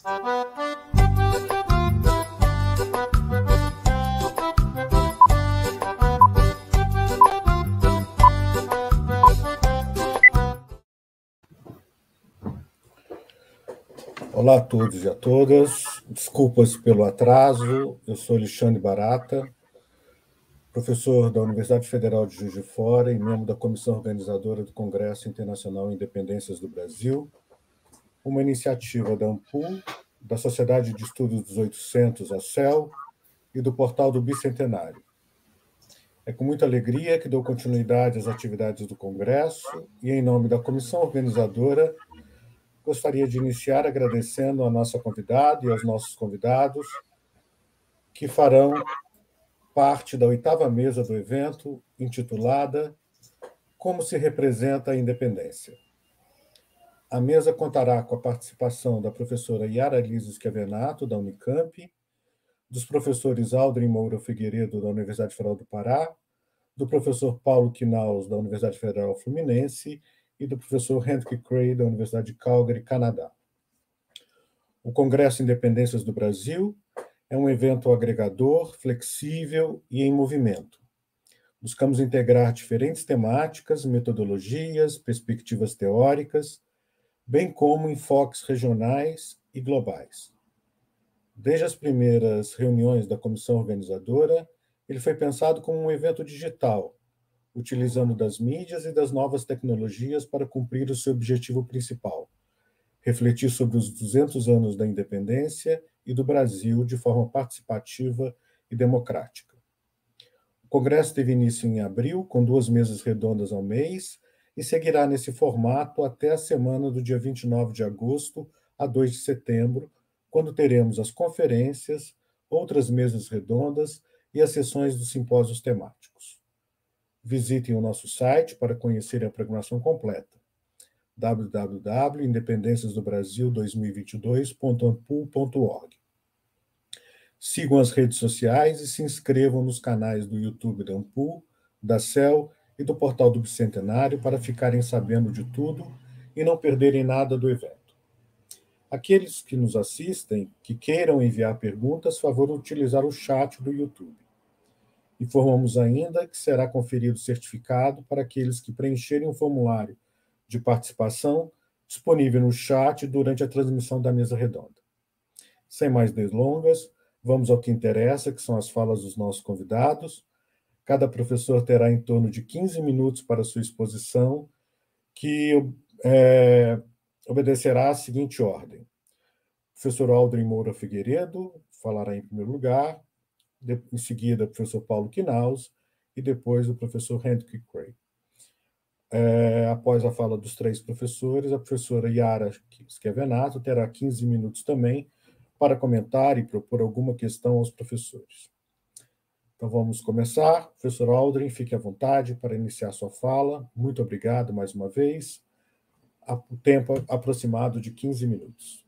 Olá a todos e a todas. Desculpas pelo atraso. Eu sou Alexandre Barata, professor da Universidade Federal de Juiz de Fora e membro da comissão organizadora do Congresso Internacional Independências do Brasil, uma iniciativa da ANPU, da Sociedade de Estudos dos 800, a CEL, e do Portal do Bicentenário. É com muita alegria que dou continuidade às atividades do Congresso e, em nome da comissão organizadora, gostaria de iniciar agradecendo a nossa convidada e aos nossos convidados que farão parte da 8ª mesa do evento, intitulada Como se representa a independência. A mesa contará com a participação da professora Yara Liso Schiavenato, da Unicamp, dos professores Aldrin Moura Figueiredo, da Universidade Federal do Pará, do professor Paulo Quinaus, da Universidade Federal Fluminense, e do professor Hendrik Cray, da Universidade de Calgary, Canadá. O Congresso Independências do Brasil é um evento agregador, flexível e em movimento. Buscamos integrar diferentes temáticas, metodologias, perspectivas teóricas, bem como enfoques regionais e globais. Desde as primeiras reuniões da comissão organizadora, ele foi pensado como um evento digital, utilizando das mídias e das novas tecnologias para cumprir o seu objetivo principal: refletir sobre os 200 anos da independência e do Brasil de forma participativa e democrática. O Congresso teve início em abril, com 2 mesas redondas ao mês, e seguirá nesse formato até a semana do dia 29 de agosto a 2 de setembro, quando teremos as conferências, outras mesas redondas e as sessões dos simpósios temáticos. Visitem o nosso site para conhecerem a programação completa: www.independenciasdobrasil2022.ampul.org. Sigam as redes sociais e se inscrevam nos canais do YouTube da Ampul, da CEL e do Portal do Bicentenário para ficarem sabendo de tudo e não perderem nada do evento. Aqueles que nos assistem, que queiram enviar perguntas, favor utilizar o chat do YouTube. Informamos ainda que será conferido certificado para aqueles que preencherem o formulário de participação disponível no chat durante a transmissão da mesa redonda. Sem mais delongas, vamos ao que interessa, que são as falas dos nossos convidados. Cada professor terá em torno de 15 minutos para sua exposição, que obedecerá à seguinte ordem: o professor Aldrin Moura Figueiredo falará em primeiro lugar, em seguida o professor Paulo Quinaus e depois o professor Hendrik Cray. Após a fala dos 3 professores, a professora Yara Schiavenato terá 15 minutos também para comentar e propor alguma questão aos professores. Então vamos começar. Professor Aldrin, fique à vontade para iniciar sua fala. Muito obrigado mais uma vez. O tempo aproximado de 15 minutos.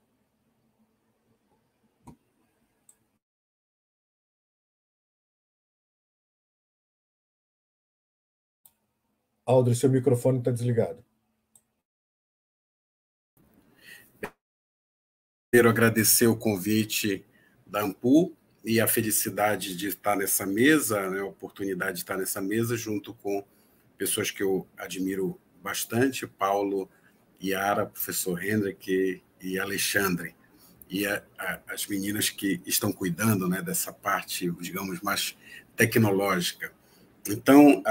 Aldrin, seu microfone está desligado. Quero agradecer o convite da Ampul e a felicidade de estar nessa mesa, né, a oportunidade de estar nessa mesa junto com pessoas que eu admiro bastante, Paulo, Yara, professor Hendrik e Alexandre, e as meninas que estão cuidando, né, dessa parte, digamos, mais tecnológica. Então,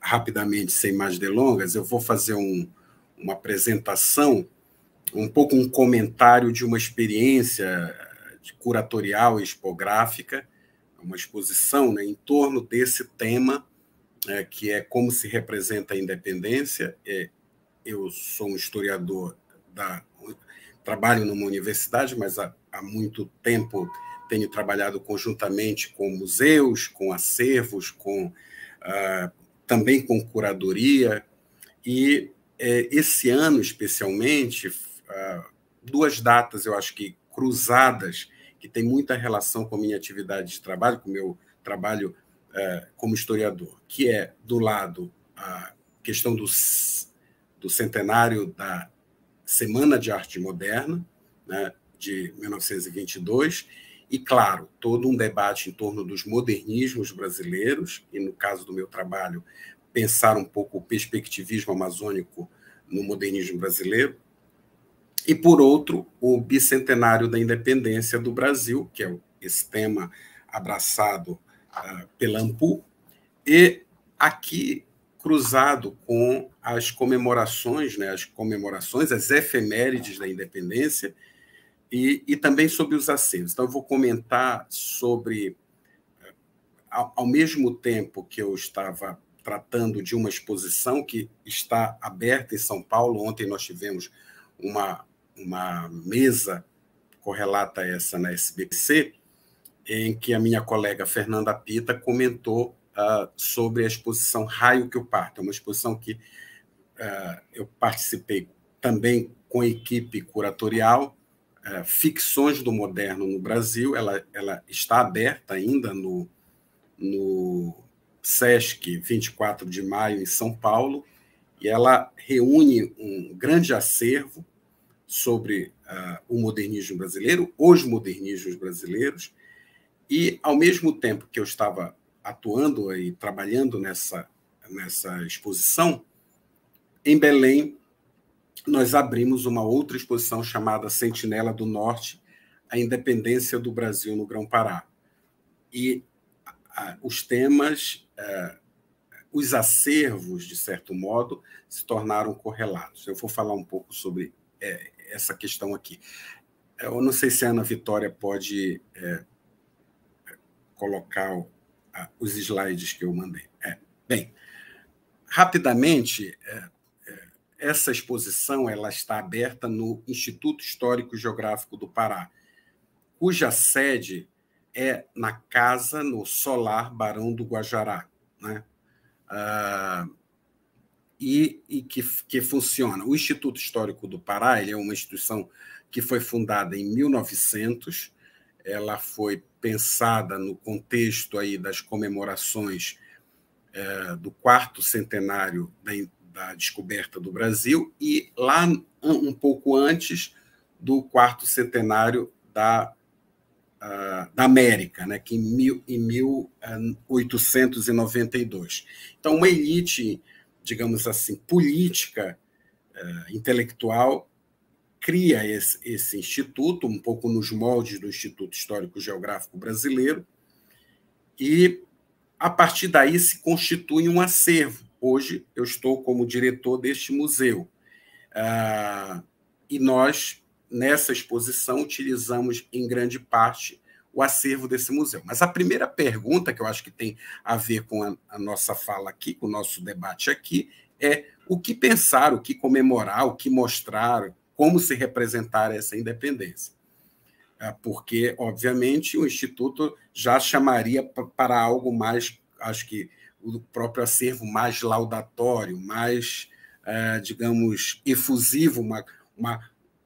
rapidamente, sem mais delongas, eu vou fazer uma apresentação, um pouco um comentário de uma experiência curatorial e expográfica, uma exposição, né, em torno desse tema, que é como se representa a independência. Eu sou um historiador, trabalho numa universidade, mas há muito tempo tenho trabalhado conjuntamente com museus, com acervos, também com curadoria, e esse ano, especialmente, 2 datas, eu acho que cruzadas, que tem muita relação com a minha atividade de trabalho, com o meu trabalho como historiador, que é, do lado, a questão do centenário da Semana de Arte Moderna, né, de 1922, e, claro, todo um debate em torno dos modernismos brasileiros, e, no caso do meu trabalho, pensar um pouco o perspectivismo amazônico no modernismo brasileiro, e, por outro, o bicentenário da independência do Brasil, que é esse tema abraçado pela ANPU, e aqui cruzado com as comemorações, né, as efemérides da independência, e também sobre os acervos. Então, eu vou comentar sobre, ao mesmo tempo que eu estava tratando de uma exposição que está aberta em São Paulo. Ontem nós tivemos uma mesa correlata a essa na SBC, em que a minha colega Fernanda Pita comentou sobre a exposição Raio que o Parto. É uma exposição que eu participei também com a equipe curatorial, Ficções do Moderno no Brasil. Ela está aberta ainda no Sesc 24 de Maio, em São Paulo, e ela reúne um grande acervo sobre o modernismo brasileiro, os modernismos brasileiros, e, ao mesmo tempo que eu estava atuando e trabalhando nessa exposição, em Belém, nós abrimos uma outra exposição chamada Sentinela do Norte, a independência do Brasil no Grão-Pará. E os temas, os acervos, de certo modo, se tornaram correlatos. Eu vou falar um pouco sobre essa questão aqui. Eu não sei se a Ana Vitória pode colocar os slides que eu mandei. Bem, rapidamente, essa exposição ela está aberta no Instituto Histórico e Geográfico do Pará, cuja sede é na Casa no Solar Barão do Guajará, né? E que funciona. O Instituto Histórico do Pará, ele é uma instituição que foi fundada em 1900, ela foi pensada no contexto aí das comemorações do 4º centenário da descoberta do Brasil, e lá um pouco antes do 4º centenário da América, né, que em 1892. Então, uma elite, digamos assim, política, intelectual, cria esse instituto, um pouco nos moldes do Instituto Histórico Geográfico Brasileiro, e, a partir daí, se constitui um acervo. Hoje, eu estou como diretor deste museu. E nós, nessa exposição, utilizamos, em grande parte, o acervo desse museu. Mas a primeira pergunta, que eu acho que tem a ver com a nossa fala aqui, com o nosso debate aqui, é o que pensar, o que comemorar, o que mostrar, como se representar essa independência. Porque, obviamente, o Instituto já chamaria para algo mais, acho que o próprio acervo mais laudatório, mais, digamos, efusivo,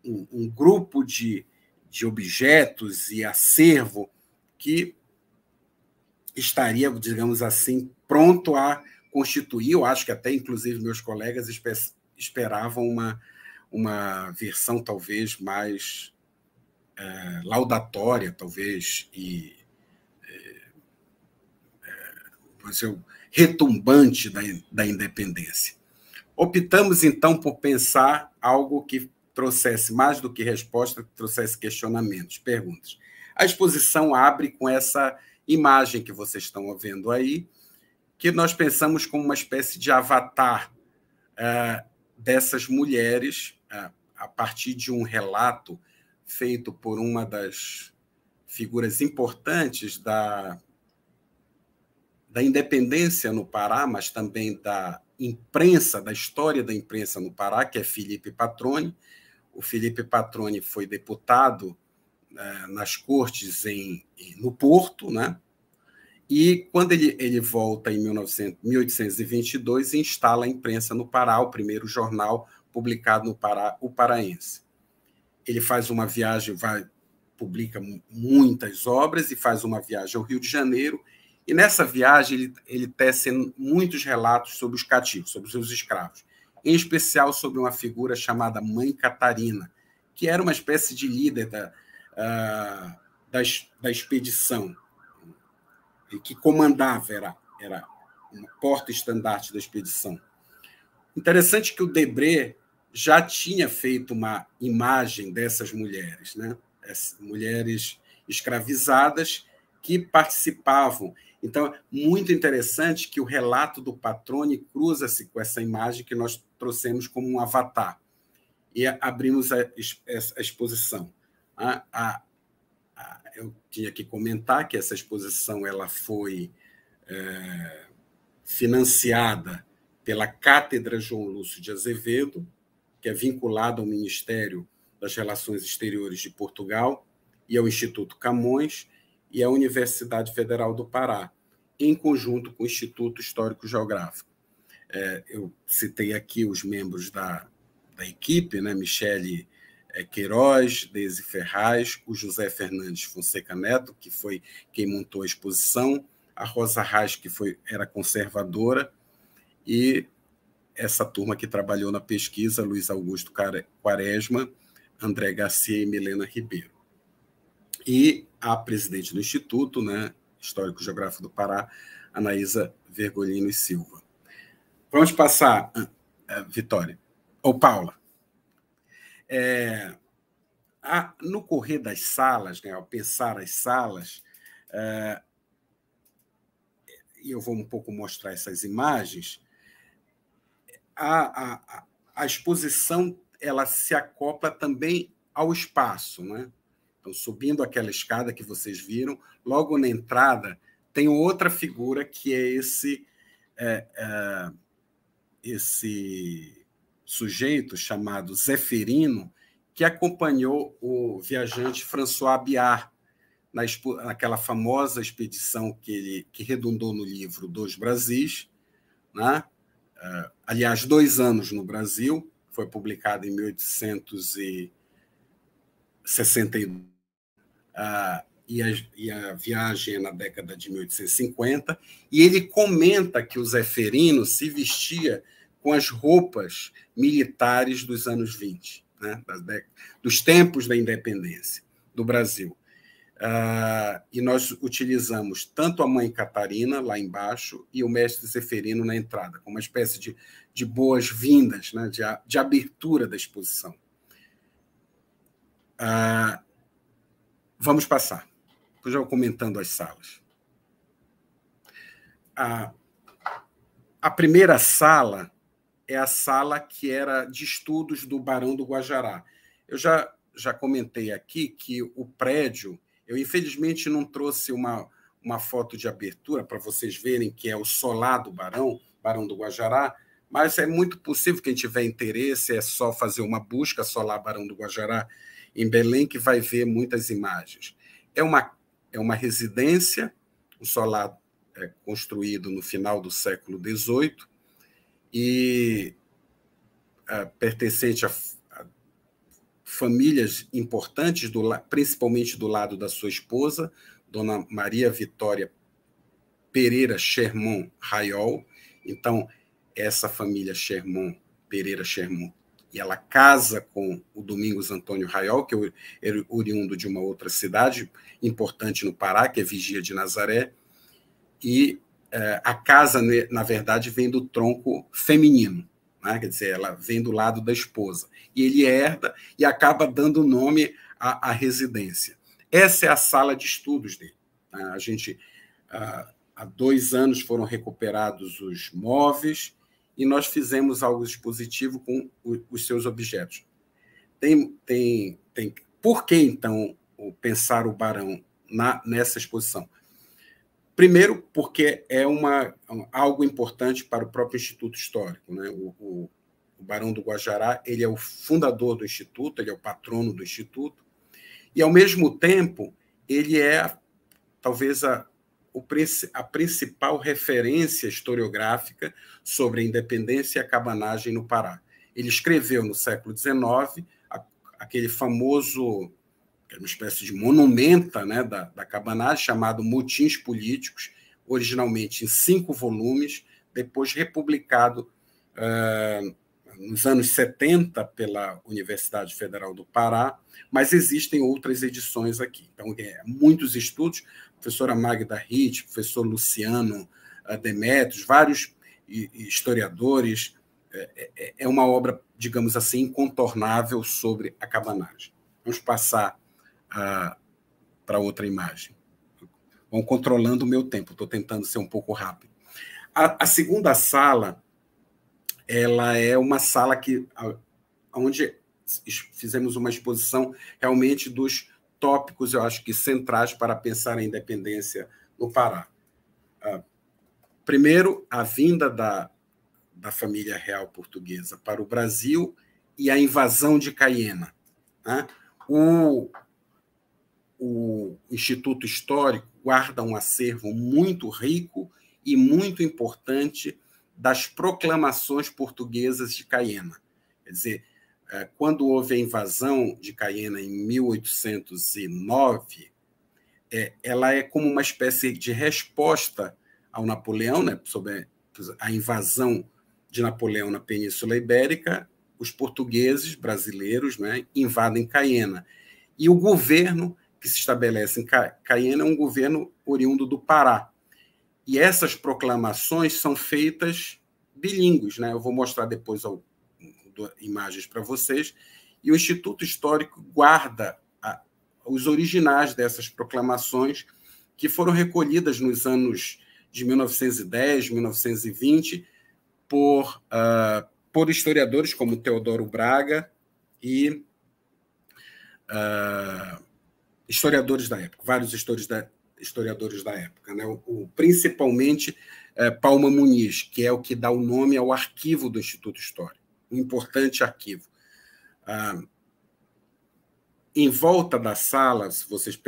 um grupo de objetos e acervo que estaria, digamos assim, pronto a constituir. Eu acho que até, inclusive, meus colegas esperavam uma versão talvez mais laudatória, talvez, e retumbante da independência. Optamos, então, por pensar algo que trouxesse mais do que resposta, que trouxesse questionamentos, perguntas. A exposição abre com essa imagem que vocês estão vendo aí, que nós pensamos como uma espécie de avatar dessas mulheres, a partir de um relato feito por uma das figuras importantes da independência no Pará, mas também da imprensa, da história da imprensa no Pará, que é Felipe Patroni. O Felipe Patroni foi deputado nas cortes no Porto, né? E, quando ele volta em 1822, instala a imprensa no Pará, o primeiro jornal publicado no Pará, o Paraense. Ele faz uma viagem, publica muitas obras e faz uma viagem ao Rio de Janeiro, e nessa viagem ele tece muitos relatos sobre os cativos, sobre os seus escravos, em especial sobre uma figura chamada Mãe Catarina, que era uma espécie de líder da expedição, e que comandava, era uma porta-estandarte da expedição. Interessante que o Debré já tinha feito uma imagem dessas mulheres, né? Essas mulheres escravizadas que participavam. Então, muito interessante que o relato do Patrone cruza-se com essa imagem que nós trouxemos como um avatar. E abrimos a exposição. Eu tinha que comentar que essa exposição ela foi financiada pela Cátedra João Lúcio de Azevedo, que é vinculada ao Ministério das Relações Exteriores de Portugal e ao Instituto Camões e à Universidade Federal do Pará, em conjunto com o Instituto Histórico Geográfico. Eu citei aqui os membros da equipe, né? Michele Queiroz, Deise Ferraz, o José Fernandes Fonseca Neto, que foi quem montou a exposição, a Rosa Reis, que era conservadora, e essa turma que trabalhou na pesquisa, Luiz Augusto Quaresma, André Garcia e Milena Ribeiro. E a presidente do Instituto, né, Histórico Geográfico do Pará, Anaísa Vergolino e Silva. Vamos passar, Vitória, ou Paula. No correr das salas, né, ao pensar as salas, e eu vou um pouco mostrar essas imagens, a exposição ela se acopla também ao espaço, né? Então, subindo aquela escada que vocês viram, logo na entrada tem outra figura que é esse sujeito chamado Zeferino, que acompanhou o viajante François Biard naquela famosa expedição que redundou no livro Dois Brasis, né? Aliás, 2 anos no Brasil, foi publicado em 1862, e a viagem é na década de 1850, e ele comenta que o Zeferino se vestia com as roupas militares dos anos 20, né? Dos tempos da independência do Brasil. E nós utilizamos tanto a Mãe Catarina, lá embaixo, e o mestre Zeferino na entrada, como uma espécie de boas-vindas, né, de abertura da exposição. Vamos passar. Depois eu vou comentando as salas. A primeira sala é a sala que era de estudos do Barão do Guajará. Eu já comentei aqui que o prédio... Eu, infelizmente, não trouxe uma foto de abertura para vocês verem que é o solar do Barão do Guajará, mas é muito possível, quem tiver interesse, é só fazer uma busca solar Barão do Guajará em Belém, que vai ver muitas imagens. É uma residência, um solar construído no final do século XVIII e pertencente a famílias importantes, principalmente do lado da sua esposa, Dona Maria Vitória Pereira Chermon Raiol. Então, essa família Chermon, Pereira Chermon, e ela casa com o Domingos Antônio Raiol, que é oriundo de uma outra cidade importante no Pará, que é Vigia de Nazaré, e a casa, na verdade, vem do tronco feminino, né? Quer dizer, ela vem do lado da esposa, e ele herda e acaba dando nome à residência. Essa é a sala de estudos dele. A gente, há 2 anos, foram recuperados os móveis e nós fizemos algo expositivo com os seus objetos. Por que, então, pensar o Barão nessa exposição? Primeiro, porque é algo importante para o próprio Instituto Histórico, né? O Barão do Guajará, ele é o fundador do Instituto, ele é o patrono do Instituto, e, ao mesmo tempo, ele é, talvez, a principal referência historiográfica sobre a independência e a cabanagem no Pará. Ele escreveu, no século XIX, aquele famoso... que é uma espécie de monumenta, né, da cabanagem, chamado Motins Políticos, originalmente em 5 volumes, depois republicado nos anos 70 pela Universidade Federal do Pará, mas existem outras edições aqui. Então, muitos estudos, professora Magda Ritt, professor Luciano Demetrios, vários historiadores, é uma obra, digamos assim, incontornável sobre a cabanagem. Vamos passar para outra imagem. Vão controlando o meu tempo, estou tentando ser um pouco rápido. A segunda sala, ela é uma sala onde fizemos uma exposição realmente dos tópicos, eu acho que centrais para pensar a independência no Pará. Primeiro, a vinda da família real portuguesa para o Brasil e a invasão de Caiena, né? O Instituto Histórico guarda um acervo muito rico e muito importante das proclamações portuguesas de Caiena. Quer dizer, quando houve a invasão de Caiena em 1809, ela é como uma espécie de resposta ao Napoleão, né, sobre a invasão de Napoleão na Península Ibérica. Os portugueses brasileiros, né, invadem Caiena. E o governo que se estabelece em Caiena é um governo oriundo do Pará. E essas proclamações são feitas bilíngues, né? Eu vou mostrar depois imagens para vocês. E o Instituto Histórico guarda os originais dessas proclamações, que foram recolhidas nos anos de 1910, 1920, por historiadores como Teodoro Braga e historiadores da época, vários historiadores da época, né? Principalmente Palma Muniz, que é o que dá o nome ao arquivo do Instituto Histórico, um importante arquivo. Em volta da sala, se vocês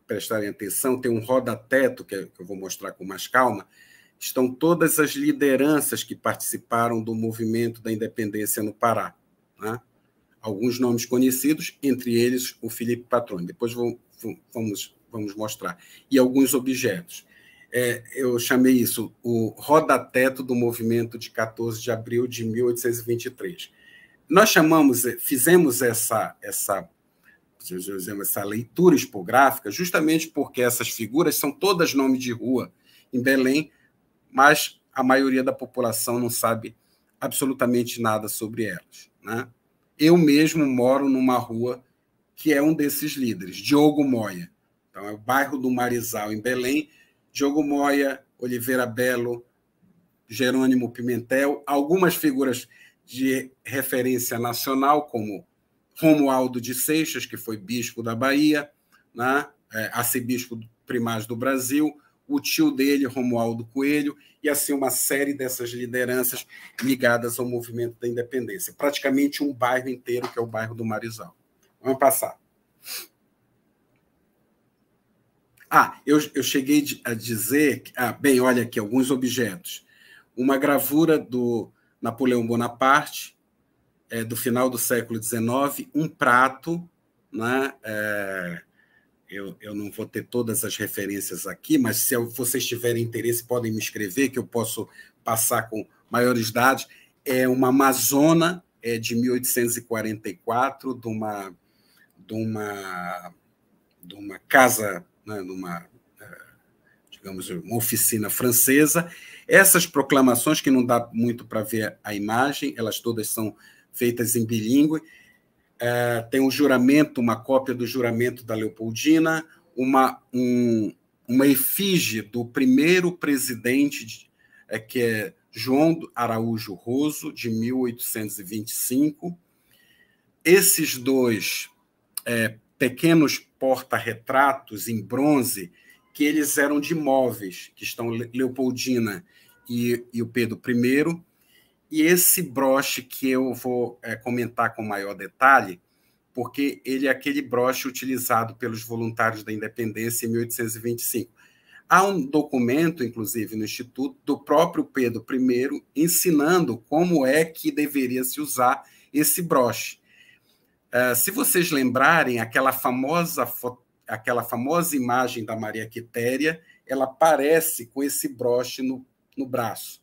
prestarem atenção, tem um roda-teto, que eu vou mostrar com mais calma, estão todas as lideranças que participaram do movimento da independência no Pará, né? Alguns nomes conhecidos, entre eles o Felipe Patroni. Depois vamos mostrar. E alguns objetos. Eu chamei isso o roda-teto do movimento de 14 de abril de 1823. Nós fizemos essa leitura expográfica justamente porque essas figuras são todas nomes de rua em Belém, mas a maioria da população não sabe absolutamente nada sobre elas, né? Eu mesmo moro numa rua que é um desses líderes, Diogo Moya. Então, é o bairro do Marizal, em Belém. Diogo Moya, Oliveira Belo, Jerônimo Pimentel, algumas figuras de referência nacional, como Romualdo de Seixas, que foi bispo da Bahia, né? Arcebispo primário do Brasil, o tio dele, Romualdo Coelho, e assim uma série dessas lideranças ligadas ao movimento da independência. Praticamente um bairro inteiro, que é o bairro do Marizal. Vamos passar. Eu cheguei a dizer... bem, olha aqui, alguns objetos. Uma gravura do Napoleão Bonaparte, do final do século XIX, um prato, né? Eu não vou ter todas as referências aqui, mas se vocês tiverem interesse, podem me escrever, que eu posso passar com maiores dados. É uma Amazona de 1844, de uma casa, né, digamos, uma oficina francesa. Essas proclamações, que não dá muito para ver a imagem, elas todas são feitas em bilíngue. Tem um juramento, uma cópia do juramento da Leopoldina, uma efígie do primeiro presidente, que é João Araújo Roso, de 1825. Esses dois pequenos porta-retratos em bronze, que eles eram de móveis, que estão Leopoldina e o Pedro I. E esse broche que eu vou comentar com maior detalhe, porque ele é aquele broche utilizado pelos voluntários da independência em 1825. Há um documento, inclusive, no Instituto, do próprio Pedro I, ensinando como é que deveria se usar esse broche. Se vocês lembrarem, aquela famosa imagem da Maria Quitéria, ela aparece com esse broche no braço.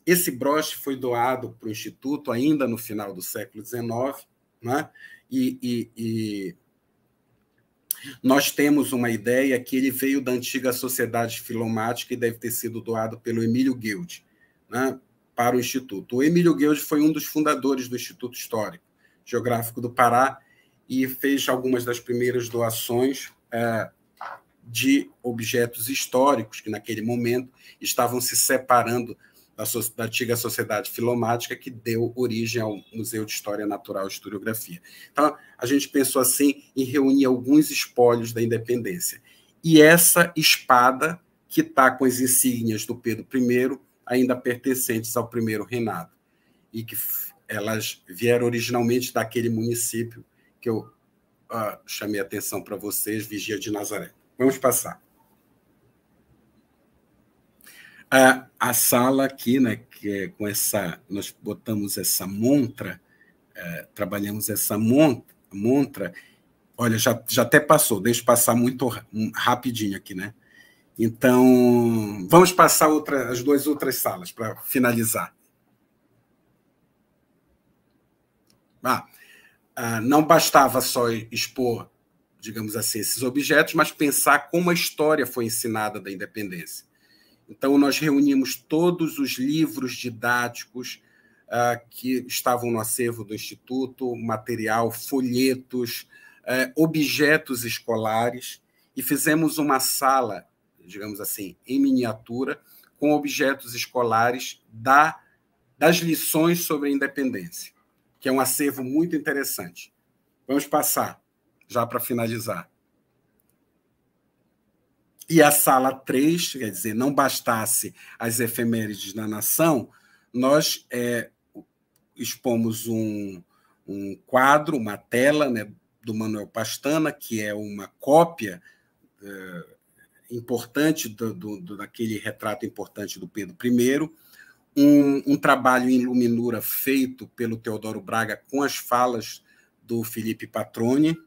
Esse broche foi doado para o Instituto ainda no final do século XIX, né? E nós temos uma ideia que ele veio da antiga Sociedade Filomática e deve ter sido doado pelo Emílio Guild, né, para o Instituto. O Emílio Guild foi um dos fundadores do Instituto Histórico Geográfico do Pará e fez algumas das primeiras doações de objetos históricos que, naquele momento, estavam se separando da antiga Sociedade Filomática, que deu origem ao Museu de História Natural e Historiografia. Então, a gente pensou assim em reunir alguns espólios da independência. E essa espada, que está com as insígnias do Pedro I, ainda pertencentes ao primeiro reinado, e que elas vieram originalmente daquele município que eu chamei a atenção para vocês, Vigia de Nazaré. Vamos passar. A sala aqui, né, que é com essa, nós botamos essa montra, trabalhamos essa montra. Olha, já até passou, deixa eu passar muito rapidinho aqui, né? Então, vamos passar as duas outras salas para finalizar. Não bastava só expor, digamos assim, esses objetos, mas pensar como a história foi ensinada da independência. Então, nós reunimos todos os livros didáticos que estavam no acervo do Instituto, material, folhetos, objetos escolares, e fizemos uma sala, digamos assim, em miniatura, com objetos escolares das lições sobre a independência, que é um acervo muito interessante. Vamos passar, já para finalizar. E a sala 3, quer dizer, não bastasse as efemérides da nação, nós expomos um quadro, uma tela, né, do Manuel Pastana, que é uma cópia importante daquele retrato importante do Pedro I, um trabalho em luminura feito pelo Teodoro Braga com as falas do Felipe Patroni,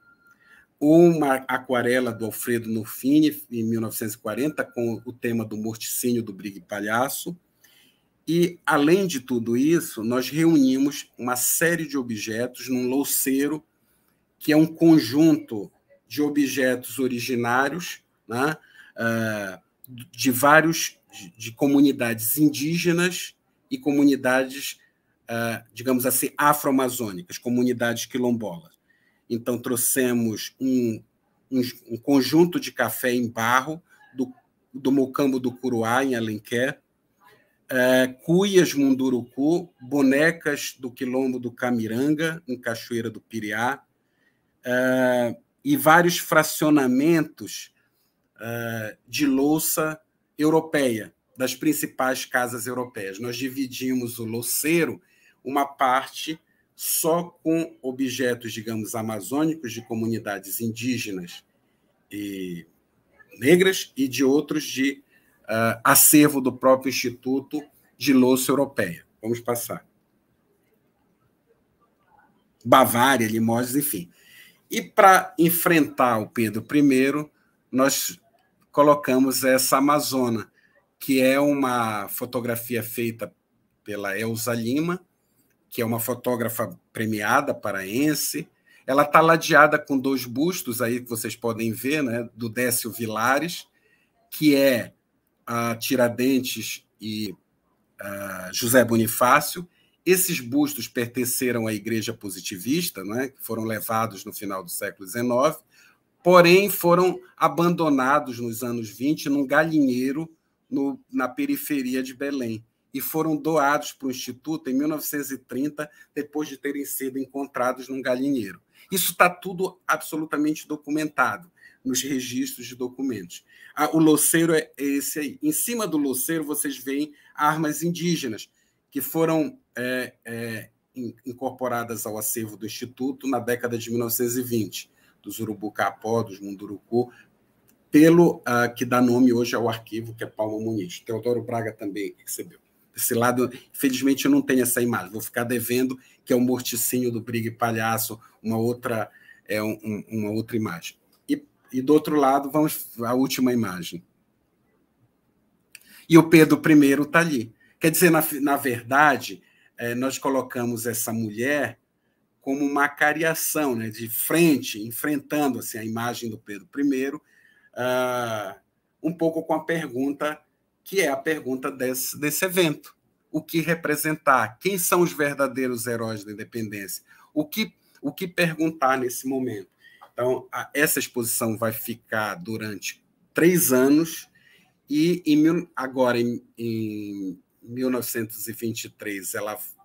uma aquarela do Alfredo Nurfini, em 1940, com o tema do morticínio do Brigue Palhaço. E, além de tudo isso, nós reunimos uma série de objetos num louceiro, que é um conjunto de objetos originários, né, de comunidades indígenas e comunidades, digamos assim, afro-amazônicas, comunidades quilombolas. Então, trouxemos um conjunto de café em barro do Mocambo do Curuá, em Alenquer, cuias Munduruku, bonecas do Quilombo do Camiranga, em Cachoeira do Piriá, e vários fracionamentos de louça europeia, das principais casas europeias. Nós dividimos o louceiro, uma parte só com objetos, digamos, amazônicos de comunidades indígenas e negras e de outros de acervo do próprio Instituto de Louça Europeia. Vamos passar. Bavária, Limoges, enfim. E para enfrentar o Pedro I, nós colocamos essa Amazona, que é uma fotografia feita pela Elza Lima, que é uma fotógrafa premiada paraense. Ela está ladeada com 2 bustos aí que vocês podem ver, né, do Décio Vilares, que é Tiradentes e José Bonifácio. Esses bustos pertenceram à Igreja Positivista, né, que foram levados no final do século XIX, porém foram abandonados nos anos 20 num galinheiro na periferia de Belém, e foram doados para o Instituto em 1930, depois de terem sido encontrados num galinheiro. Isso está tudo absolutamente documentado nos registros de documentos. O louceiro é esse aí. Em cima do louceiro, vocês veem armas indígenas, que foram incorporadas ao acervo do Instituto na década de 1920, dos Urubucapó, dos Munduruku, que dá nome hoje ao arquivo, que é Palma Muniz. Teodoro Braga também recebeu. Desse lado, infelizmente, eu não tenho essa imagem. Vou ficar devendo, que é o morticínio do Brigue Palhaço, uma outra imagem. E do outro lado, vamos à última imagem. E o Pedro I está ali. Quer dizer, na verdade, nós colocamos essa mulher como uma cariação, né, de frente, enfrentando assim, a imagem do Pedro I, um pouco com a pergunta que é a pergunta desse evento. O que representar? Quem são os verdadeiros heróis da independência? O que perguntar nesse momento? Então, essa exposição vai ficar durante 3 anos e agora, em 1923,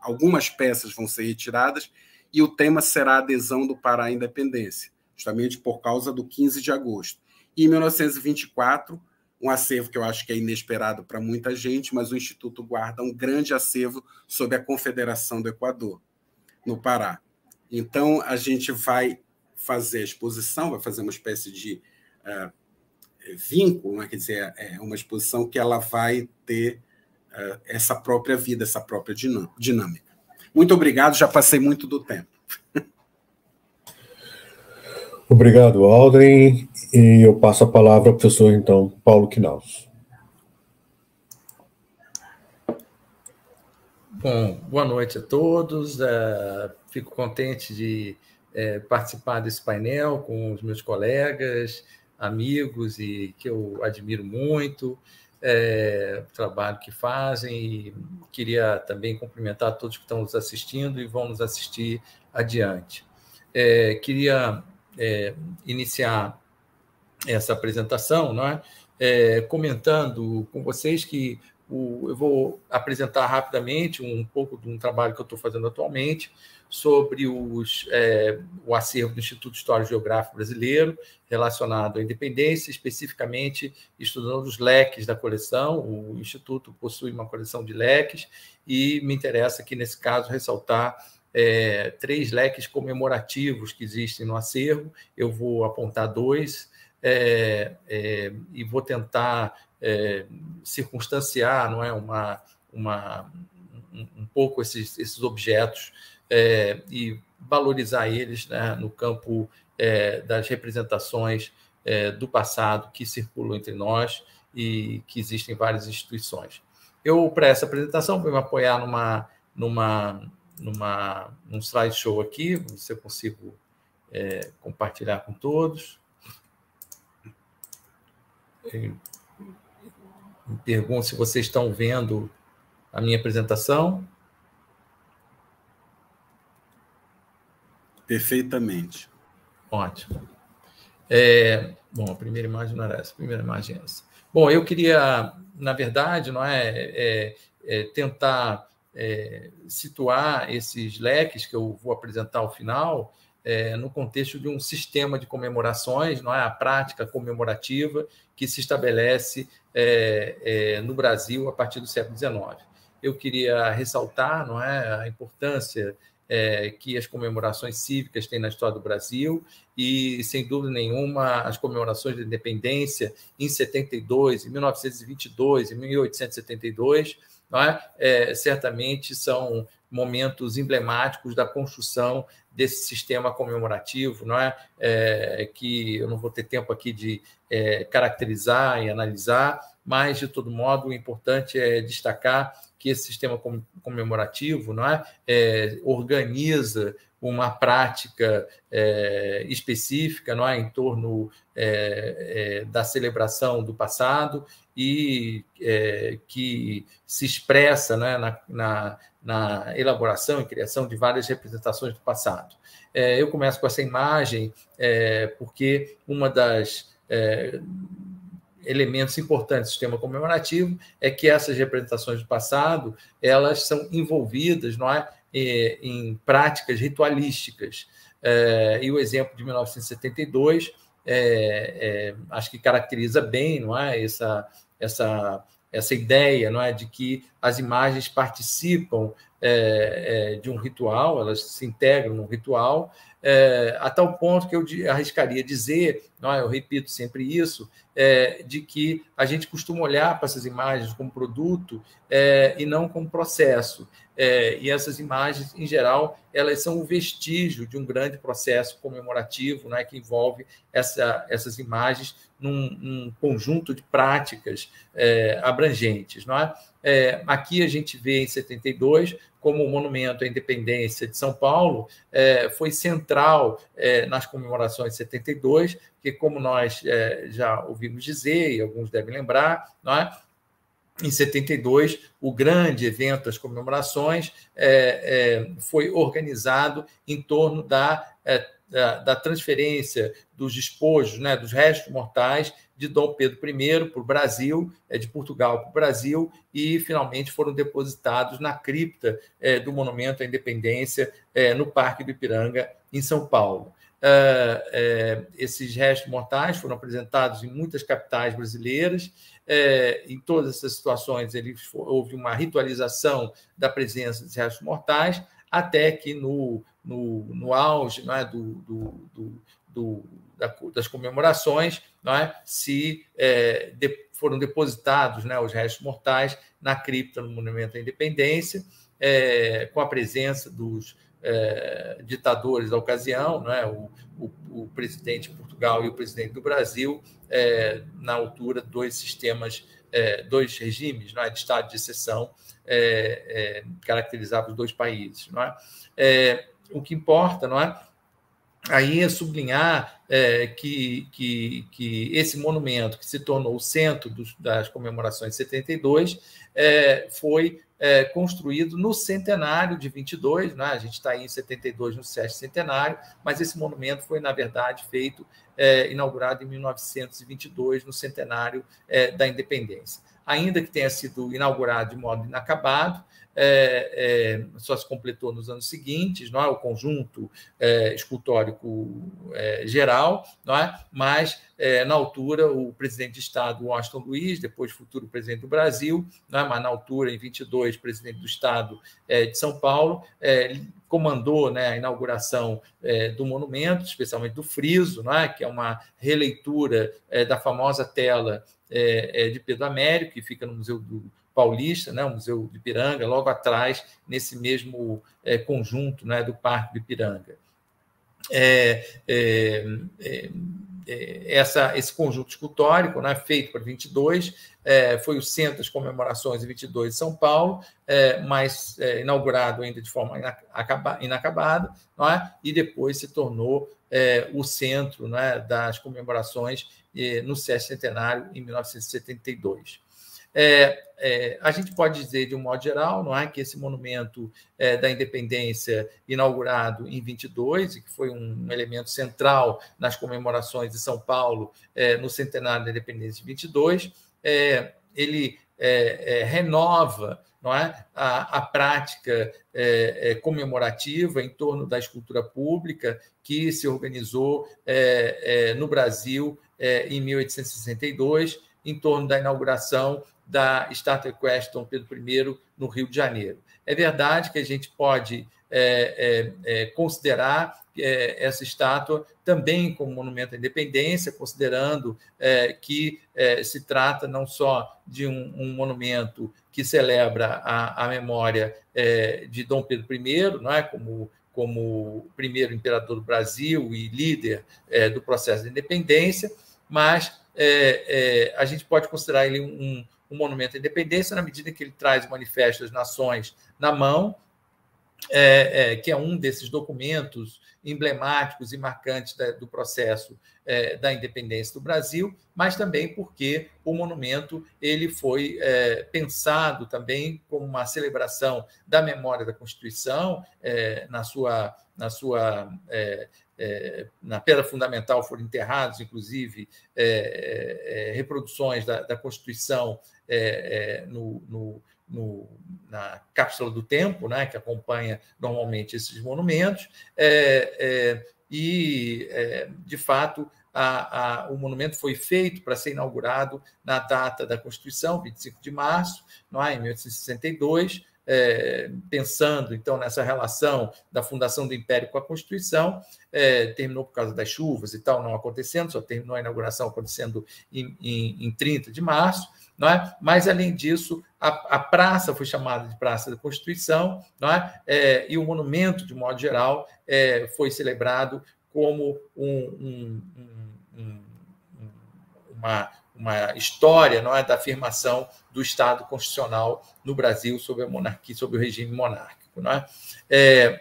algumas peças vão ser retiradas e o tema será a adesão do Pará à independência, justamente por causa do 15 de agosto. E em 1924, um acervo que eu acho que é inesperado para muita gente, mas o Instituto guarda um grande acervo sobre a Confederação do Equador, no Pará. Então, a gente vai fazer a exposição, vai fazer uma espécie de vínculo, né? Quer dizer, é uma exposição que ela vai ter essa própria vida, essa própria dinâmica. Muito obrigado, já passei muito do tempo. Obrigado, Aldrin. E eu passo a palavra ao professor, então, Paulo Quinaus. Bom, boa noite a todos. Fico contente de participar desse painel com os meus colegas, amigos, e que eu admiro muito o trabalho que fazem. E queria também cumprimentar todos que estão nos assistindo e vão nos assistir adiante. Queria iniciar essa apresentação, não é? Comentando com vocês que eu vou apresentar rapidamente um pouco de um trabalho que eu estou fazendo atualmente sobre o acervo do Instituto Histórico e Geográfico Brasileiro relacionado à independência, especificamente estudando os leques da coleção. O Instituto possui uma coleção de leques e me interessa aqui, nesse caso, ressaltar 3 leques comemorativos que existem no acervo. Eu vou apontar 2 e vou tentar circunstanciar, não é, um pouco esses objetos e valorizar eles, né, no campo das representações do passado que circulam entre nós e que existem em várias instituições. Eu, para essa apresentação, vou me apoiar num slideshow aqui, se eu consigo compartilhar com todos. Me pergunto se vocês estão vendo a minha apresentação. Perfeitamente. Ótimo. Bom, a primeira imagem não era essa, a primeira imagem é essa. Bom, eu queria, na verdade, não tentar situar esses leques que eu vou apresentar ao final no contexto de um sistema de comemorações, não é, a prática comemorativa que se estabelece no Brasil a partir do século XIX. Eu queria ressaltar, não é, a importância que as comemorações cívicas têm na história do Brasil e, sem dúvida nenhuma, as comemorações da independência em 72, em 1922, em 1872, não é? Certamente são momentos emblemáticos da construção desse sistema comemorativo, não é? Que eu não vou ter tempo aqui de caracterizar e analisar, mas, de todo modo, o importante é destacar que esse sistema comemorativo, não é? Organiza uma prática específica, não é? Em torno da celebração do passado e que se expressa, não é? na elaboração e criação de várias representações do passado. Eu começo com essa imagem porque uma das elementos importantes do sistema comemorativo é que essas representações do passado elas são envolvidas, não é, em práticas ritualísticas. E o exemplo de 1972 acho que caracteriza bem, não é, essa ideia, não é, de que as imagens participam de um ritual, elas se integram num ritual, a tal ponto que eu arriscaria dizer, não é, eu repito sempre isso, de que a gente costuma olhar para essas imagens como produto e não como processo. E essas imagens, em geral, elas são um vestígio de um grande processo comemorativo, né, que envolve essas imagens num conjunto de práticas abrangentes. Não é? Aqui a gente vê em 72 como o Monumento à Independência de São Paulo foi central nas comemorações de 72, que, como nós já ouvimos dizer, e alguns devem lembrar, não é? Em 72, o grande evento das comemorações foi organizado em torno da transferência dos despojos, né, dos restos mortais de Dom Pedro I para o Brasil, de Portugal para o Brasil, e finalmente foram depositados na cripta do Monumento à Independência, no Parque do Ipiranga, em São Paulo. Esses restos mortais foram apresentados em muitas capitais brasileiras. Em todas essas situações, houve uma ritualização da presença desses restos mortais, até que no auge, não é, das comemorações, não é, foram depositados, né, os restos mortais na cripta no Monumento à Independência, com a presença dos ditadores da ocasião, não é, o presidente de Portugal e o presidente do Brasil, na altura, dois sistemas, dois regimes, não é, de estado de exceção, caracterizavam os dois países. Não é? O que importa, não é, aí é sublinhar que esse monumento, que se tornou o centro das comemorações de 72, foi construído no centenário de 22, né? A gente está aí em 72 no SESC centenário, mas esse monumento foi, na verdade, inaugurado em 1922, no centenário da independência. Ainda que tenha sido inaugurado de modo inacabado, só se completou nos anos seguintes, não é? O conjunto escultórico geral, não é? Mas, na altura, o presidente de Estado, Washington Luiz, depois futuro presidente do Brasil, não é? Mas, na altura, em 22, presidente do Estado de São Paulo, comandou, né, a inauguração do monumento, especialmente do friso, não é? Que é uma releitura da famosa tela de Pedro Américo, que fica no Museu do Paulista, né, o Museu de Ipiranga, logo atrás, nesse mesmo conjunto, né, do Parque do Ipiranga. Esse conjunto escultórico, né, feito para 22, foi o centro das comemorações de 22 de São Paulo, mas inaugurado ainda de forma inacabada, não é? E depois se tornou o centro, não é, das comemorações no SESC Centenário, em 1972. A gente pode dizer, de um modo geral, não é, que esse monumento da independência, inaugurado em 22, e que foi um elemento central nas comemorações de São Paulo no centenário da independência de 22, ele renova, não é, a prática comemorativa em torno da escultura pública que se organizou no Brasil em 1862, em torno da inauguração da estátua equestre Dom Pedro I no Rio de Janeiro. É verdade que a gente pode considerar essa estátua também como monumento à independência, considerando que se trata não só de um monumento que celebra a memória de Dom Pedro I, não é, como primeiro imperador do Brasil e líder do processo de independência, mas a gente pode considerar ele um monumento à independência na medida que ele traz o Manifesto das Nações na mão, que é um desses documentos emblemáticos e marcantes do processo da independência do Brasil, mas também porque o monumento ele foi pensado também como uma celebração da memória da Constituição, na pedra fundamental foram enterrados, inclusive, reproduções da Constituição na cápsula do tempo, né, que acompanha normalmente esses monumentos, de fato, o monumento foi feito para ser inaugurado na data da Constituição, 25 de março, não é, em 1862, pensando, então, nessa relação da fundação do Império com a Constituição. Terminou por causa das chuvas e tal, não acontecendo, só terminou a inauguração acontecendo em 30 de março, não é? Mas, além disso, a praça foi chamada de Praça da Constituição, não é? E o monumento, de modo geral, foi celebrado como uma história, não é, da afirmação do Estado constitucional no Brasil sobre a monarquia, sobre o regime monárquico, não é?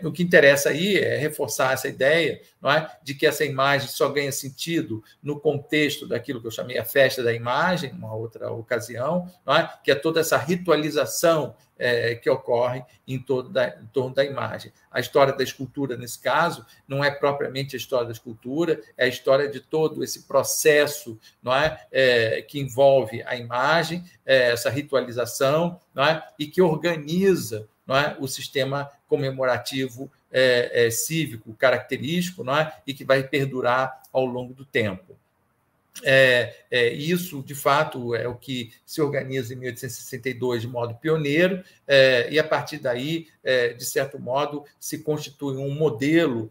O que interessa aí é reforçar essa ideia, não é, de que essa imagem só ganha sentido no contexto daquilo que eu chamei a festa da imagem, uma outra ocasião, não é, que é toda essa ritualização que ocorre em torno da imagem. A história da escultura, nesse caso, não é propriamente a história da escultura, é a história de todo esse processo, não é, que envolve a imagem, essa ritualização, não é, e que organiza, não é, o sistema comemorativo cívico característico, não é, e que vai perdurar ao longo do tempo. Isso, de fato, é o que se organiza em 1862 de modo pioneiro, e, a partir daí, de certo modo, se constitui um modelo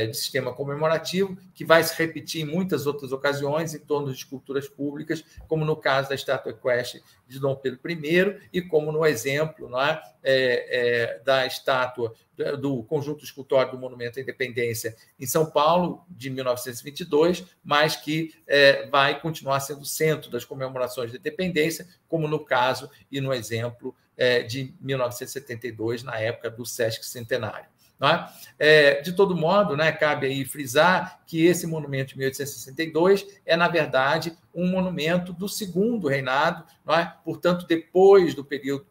de sistema comemorativo que vai se repetir em muitas outras ocasiões em torno de esculturas públicas, como no caso da estátua equestre de Dom Pedro I e como no exemplo, não é, da estátua do conjunto escultórico do Monumento à Independência em São Paulo, de 1922, mas que vai continuar sendo centro das comemorações da independência, como no caso e no exemplo de 1972, na época do Sesc Centenário. Não é? De todo modo, né, cabe aí frisar que esse monumento de 1862 é, na verdade, um monumento do segundo reinado, não é? Portanto, depois do período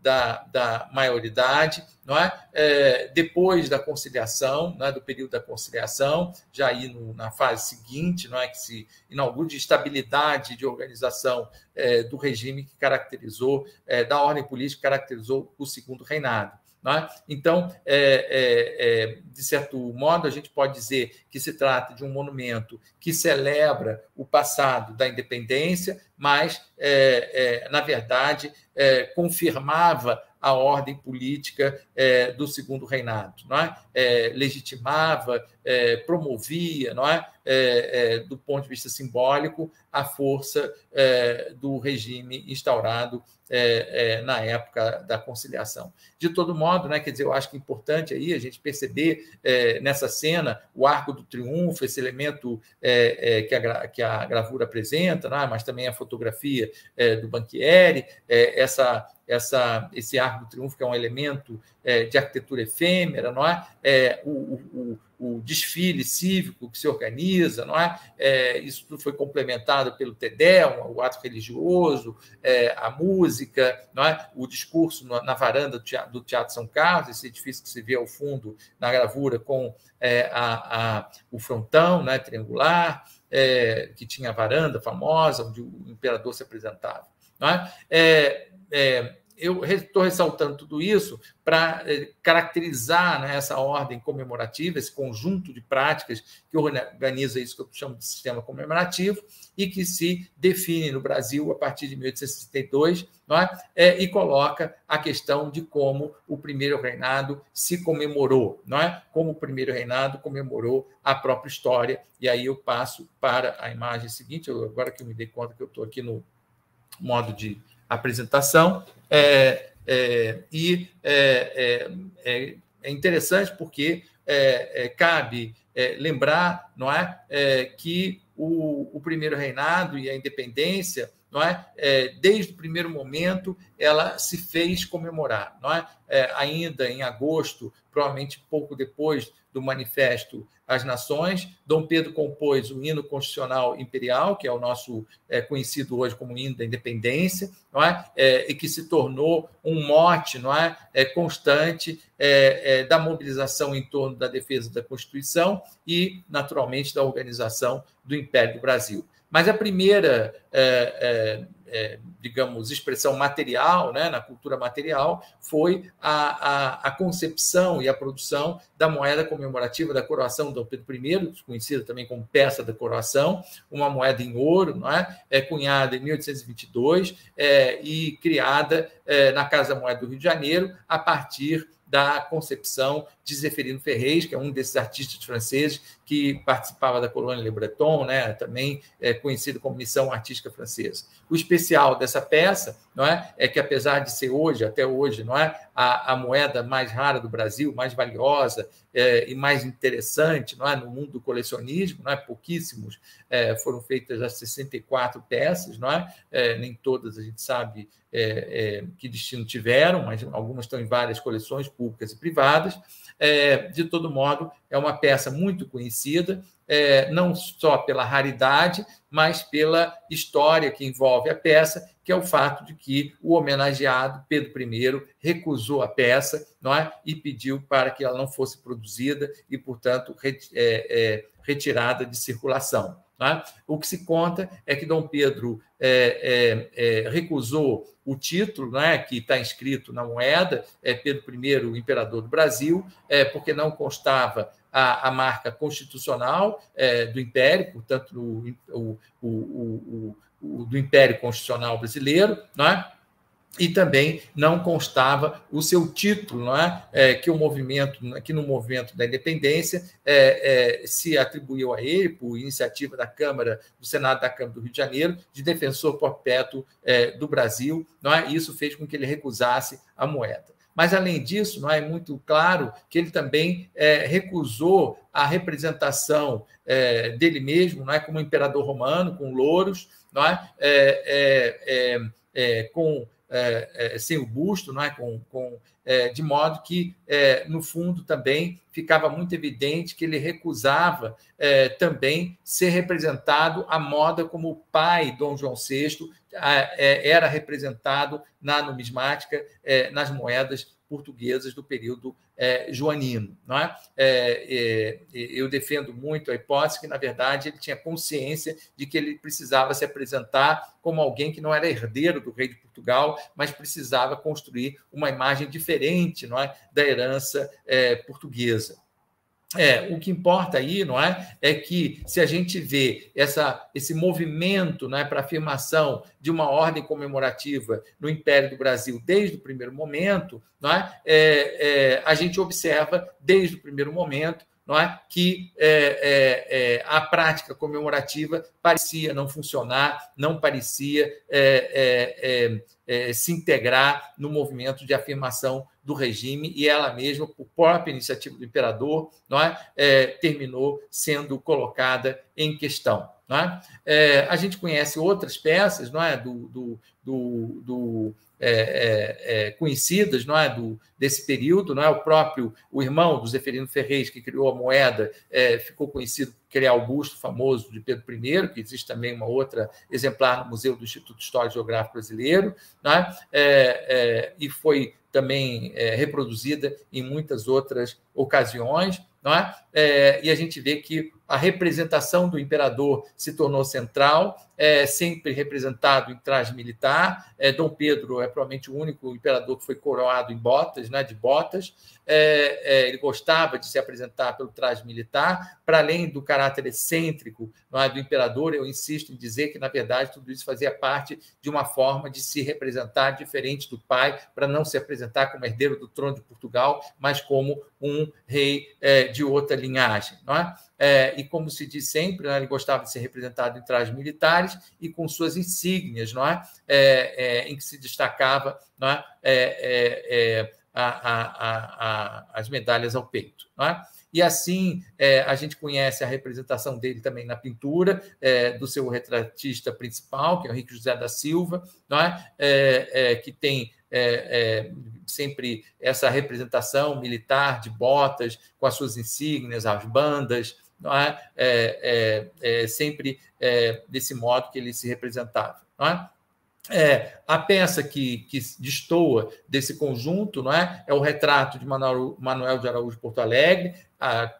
da maioridade, não é? Depois da conciliação, não é? Do período da conciliação, já aí na fase seguinte, não é? Que se inaugura de estabilidade de organização do regime que caracterizou, da ordem política que caracterizou o segundo reinado. Não é? Então, de certo modo, a gente pode dizer que se trata de um monumento que celebra o passado da independência, mas, na verdade, confirmava a ordem política do segundo reinado, não é? Legitimava, promovia, não é? Do ponto de vista simbólico, a força do regime instaurado na época da conciliação. De todo modo, né, quer dizer, eu acho que é importante aí a gente perceber nessa cena o Arco do Triunfo, esse elemento que a gravura apresenta, né, mas também a fotografia do Banchieri, esse Arco do Triunfo, que é um elemento de arquitetura efêmera, não é? O desfile cívico que se organiza, não é? Isso tudo foi complementado pelo Tedéum, o ato religioso, a música, não é? O discurso na varanda do Teatro São Carlos, esse edifício que se vê ao fundo na gravura com o frontão, né, triangular, que tinha a varanda famosa, onde o imperador se apresentava. Não é? Eu estou ressaltando tudo isso para caracterizar, né, essa ordem comemorativa, esse conjunto de práticas que organiza isso que eu chamo de sistema comemorativo e que se define no Brasil a partir de 1862, não é? E coloca a questão de como o primeiro reinado se comemorou, não é? Como o primeiro reinado comemorou a própria história. E aí eu passo para a imagem seguinte, agora que eu me dei conta que eu estou aqui no modo de apresentação, é interessante porque cabe lembrar, não é, que o primeiro reinado e a independência, não é, desde o primeiro momento, ela se fez comemorar, não é? Ainda em agosto, provavelmente pouco depois do Manifesto às Nações, Dom Pedro compôs o hino constitucional imperial, que é o nosso conhecido hoje como hino da independência, não é? E que se tornou um mote, não é? Constante da mobilização em torno da defesa da Constituição e, naturalmente, da organização do Império do Brasil. Mas a primeira, digamos, expressão material, né, na cultura material, foi a concepção e a produção da moeda comemorativa da coroação de Dom Pedro I, conhecida também como peça da coroação, uma moeda em ouro, não é? Cunhada em 1822 e criada na Casa da Moeda do Rio de Janeiro, a partir da concepção de Zéphirine Ferrez, que é um desses artistas franceses que participava da colônia Le Breton, né, também conhecido como Missão Artística Francesa. O especial dessa peça, não é que, apesar de ser hoje, até hoje, não é a moeda mais rara do Brasil, mais valiosa e mais interessante, não é, no mundo do colecionismo, não é, pouquíssimos foram feitas as 64 peças, não é, nem todas a gente sabe que destino tiveram, mas algumas estão em várias coleções públicas e privadas. De todo modo, é uma peça muito conhecida, não só pela raridade, mas pela história que envolve a peça, que é o fato de que o homenageado, Pedro I, recusou a peça, não é? E pediu para que ela não fosse produzida e, portanto, retirada de circulação. Não é? O que se conta é que Dom Pedro recusou o título, não é, que está inscrito na moeda, Pedro I, o imperador do Brasil, porque não constava a marca constitucional do Império, portanto, do Império Constitucional Brasileiro, não é? E também não constava o seu título, não é? Que no movimento da independência se atribuiu a ele, por iniciativa da Câmara, do Senado da Câmara do Rio de Janeiro, de defensor perpétuo do Brasil, não é? E isso fez com que ele recusasse a moeda. Mas, além disso, não é muito claro que ele também recusou a representação dele mesmo, não é, como imperador romano, com louros, não é? Sem o busto, não é? De modo que, no fundo, também ficava muito evidente que ele recusava também ser representado à moda como o pai, Dom João VI, era representado na numismática, nas moedas portuguesas do período joanino. Não é? Eu defendo muito a hipótese que, na verdade, ele tinha consciência de que ele precisava se apresentar como alguém que não era herdeiro do rei de Portugal, mas precisava construir uma imagem diferente, não é, da herança portuguesa. O que importa aí, não é que se a gente vê esse movimento, não é, para a afirmação de uma ordem comemorativa no Império do Brasil desde o primeiro momento, não é, a gente observa desde o primeiro momento, não é, que a prática comemorativa parecia não funcionar, não parecia se integrar no movimento de afirmação do regime, e ela mesma, por própria iniciativa do imperador, não é, terminou sendo colocada em questão. Não é? A gente conhece outras peças, não é, conhecidas, não é, desse período, não é? O irmão do Zeferino Ferrez, que criou a moeda, ficou conhecido por criar o busto famoso de Pedro I, que existe também uma outra exemplar no Museu do Instituto Histórico e Geográfico Brasileiro, não é? E foi também reproduzida em muitas outras ocasiões, não é? E a gente vê que a representação do imperador se tornou central, sempre representado em traje militar. Dom Pedro é provavelmente o único imperador que foi coroado em botas, né, de botas. Ele gostava de se apresentar pelo traje militar, para além do caráter excêntrico, não é, do imperador. Eu insisto em dizer que, na verdade, tudo isso fazia parte de uma forma de se representar diferente do pai, para não se apresentar como herdeiro do trono de Portugal, mas como um rei de outra linhagem. Não é? E, como se diz sempre, né, ele gostava de ser representado em trajes militares e com suas insígnias, não é? Em que se destacava, não é? As medalhas ao peito. Não é? E assim a gente conhece a representação dele também na pintura, do seu retratista principal, que é o Henrique José da Silva, não é? Que tem sempre essa representação militar de botas, com as suas insígnias, as bandas, não é? Sempre desse modo que ele se representava. Não é? A peça que destoa desse conjunto, não é o retrato de Manuel de Araújo Porto Alegre, a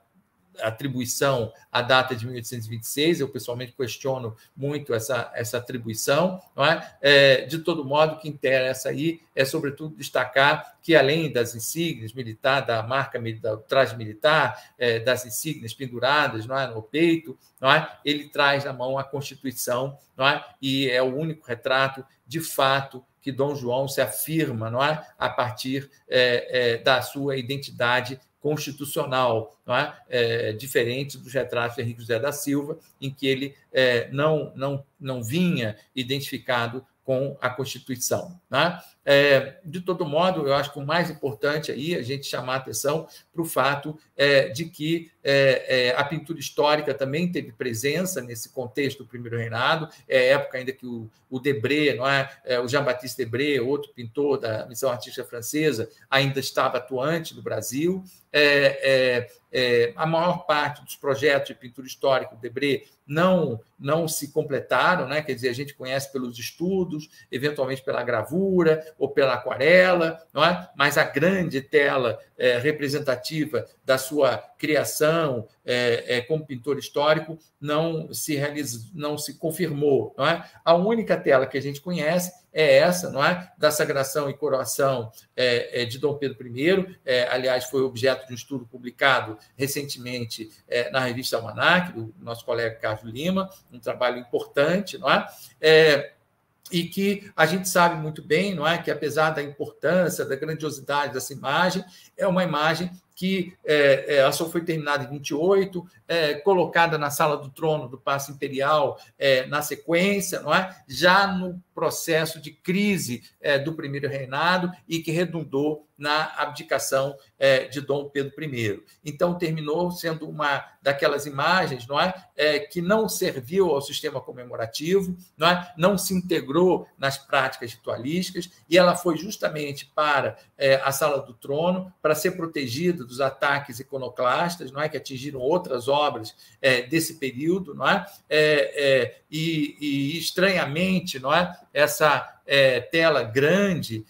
atribuição à data de 1826, eu pessoalmente questiono muito essa atribuição, não é? De todo modo, o que interessa aí é, sobretudo, destacar que, além das insígnias militar, da marca do traje militar, das insígnias penduradas, não é, no peito, não é? Ele traz na mão a Constituição, não é? E é o único retrato, de fato, que Dom João se afirma, não é? A partir da sua identidade constitucional, não é? Diferente dos retratos de Henrique José da Silva, em que ele não vinha identificado com a Constituição, né? De todo modo, eu acho que o mais importante aí é a gente chamar a atenção para o fato de que a pintura histórica também teve presença nesse contexto do primeiro reinado, época ainda que o Debré, não é? O Jean-Baptiste Debré, outro pintor da missão artística francesa, ainda estava atuante no Brasil. A maior parte dos projetos de pintura histórica do Debré não se completaram, né? Quer dizer, a gente conhece pelos estudos, eventualmente pela gravura ou pela aquarela, não é? Mas a grande tela representativa da sua criação como pintor histórico não se confirmou, não é? A única tela que a gente conhece é essa, não é? Da sagração e coroação de Dom Pedro I, aliás, foi objeto de um estudo publicado recentemente na revista Almanac, do nosso colega Carlos Lima, um trabalho importante, não é? E que a gente sabe muito bem, não é, que apesar da importância, da grandiosidade dessa imagem, é uma imagem que ela só foi terminada em 28, colocada na Sala do Trono do Paço Imperial na sequência, não é? Já no processo de crise do primeiro reinado e que redundou na abdicação de Dom Pedro I. Então, terminou sendo uma daquelas imagens, não é? Que não serviu ao sistema comemorativo, não é? Não se integrou nas práticas ritualísticas, e ela foi justamente para a Sala do Trono, para ser protegida dos ataques iconoclastas, não é? Que atingiram outras obras desse período, não é? E estranhamente, não é? Essa tela grande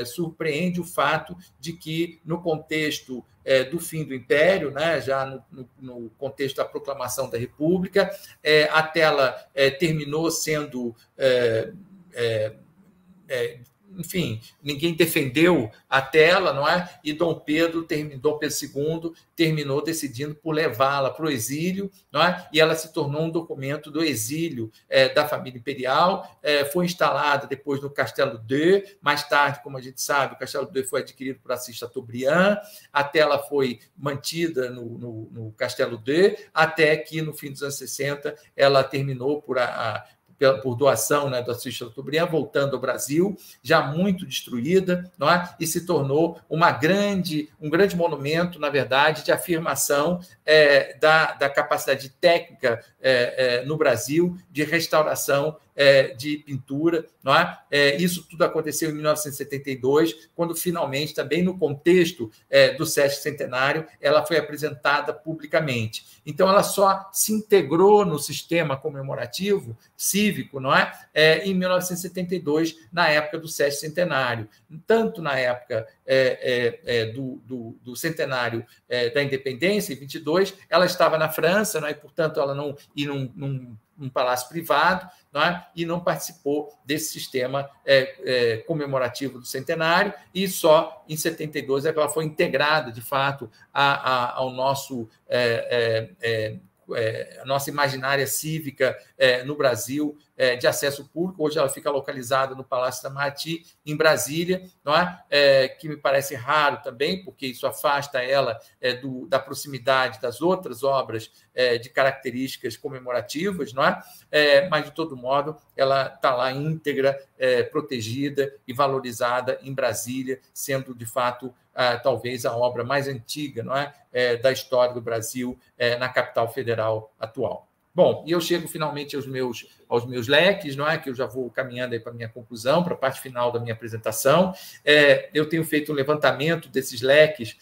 surpreende o fato de que, no contexto do fim do Império, né, já no contexto da proclamação da República, a tela terminou sendo... enfim, ninguém defendeu a tela, não é? E Dom Pedro II terminou decidindo por levá-la para o exílio, não é? E ela se tornou um documento do exílio da família imperial, foi instalada depois no Castelo d'Eu, mais tarde, como a gente sabe, o Castelo d'Eu foi adquirido por Assis Chateaubriand, a tela foi mantida no Castelo d'Eu, até que, no fim dos anos 60, ela terminou por doação, né, do Assis Chateaubriand, voltando ao Brasil, já muito destruída, não é? E se tornou um grande monumento, na verdade, de afirmação da capacidade técnica no Brasil de restauração de pintura, não é? Isso tudo aconteceu em 1972, quando finalmente, também no contexto do 7º centenário, ela foi apresentada publicamente. Então, ela só se integrou no sistema comemorativo cívico, não é? Em 1972, na época do 7º centenário. Tanto na época do centenário da independência, em 22, ela estava na França, não é? E, portanto, ela não ia num palácio privado, não é? E não participou desse sistema comemorativo do centenário, e só em 72 é que ela foi integrada, de fato, ao nosso... a nossa imaginária cívica no Brasil, de acesso público. Hoje ela fica localizada no Palácio Itamaraty, em Brasília, não é? Que me parece raro também, porque isso afasta ela da proximidade das outras obras de características comemorativas, não é? Mas, de todo modo, ela está lá íntegra, protegida e valorizada em Brasília, sendo, de fato, talvez a obra mais antiga, não é? Da história do Brasil na capital federal atual. Bom, e eu chego finalmente aos meus leques, não é? Que eu já vou caminhando aí para a minha conclusão, para a parte final da minha apresentação. Eu tenho feito um levantamento desses leques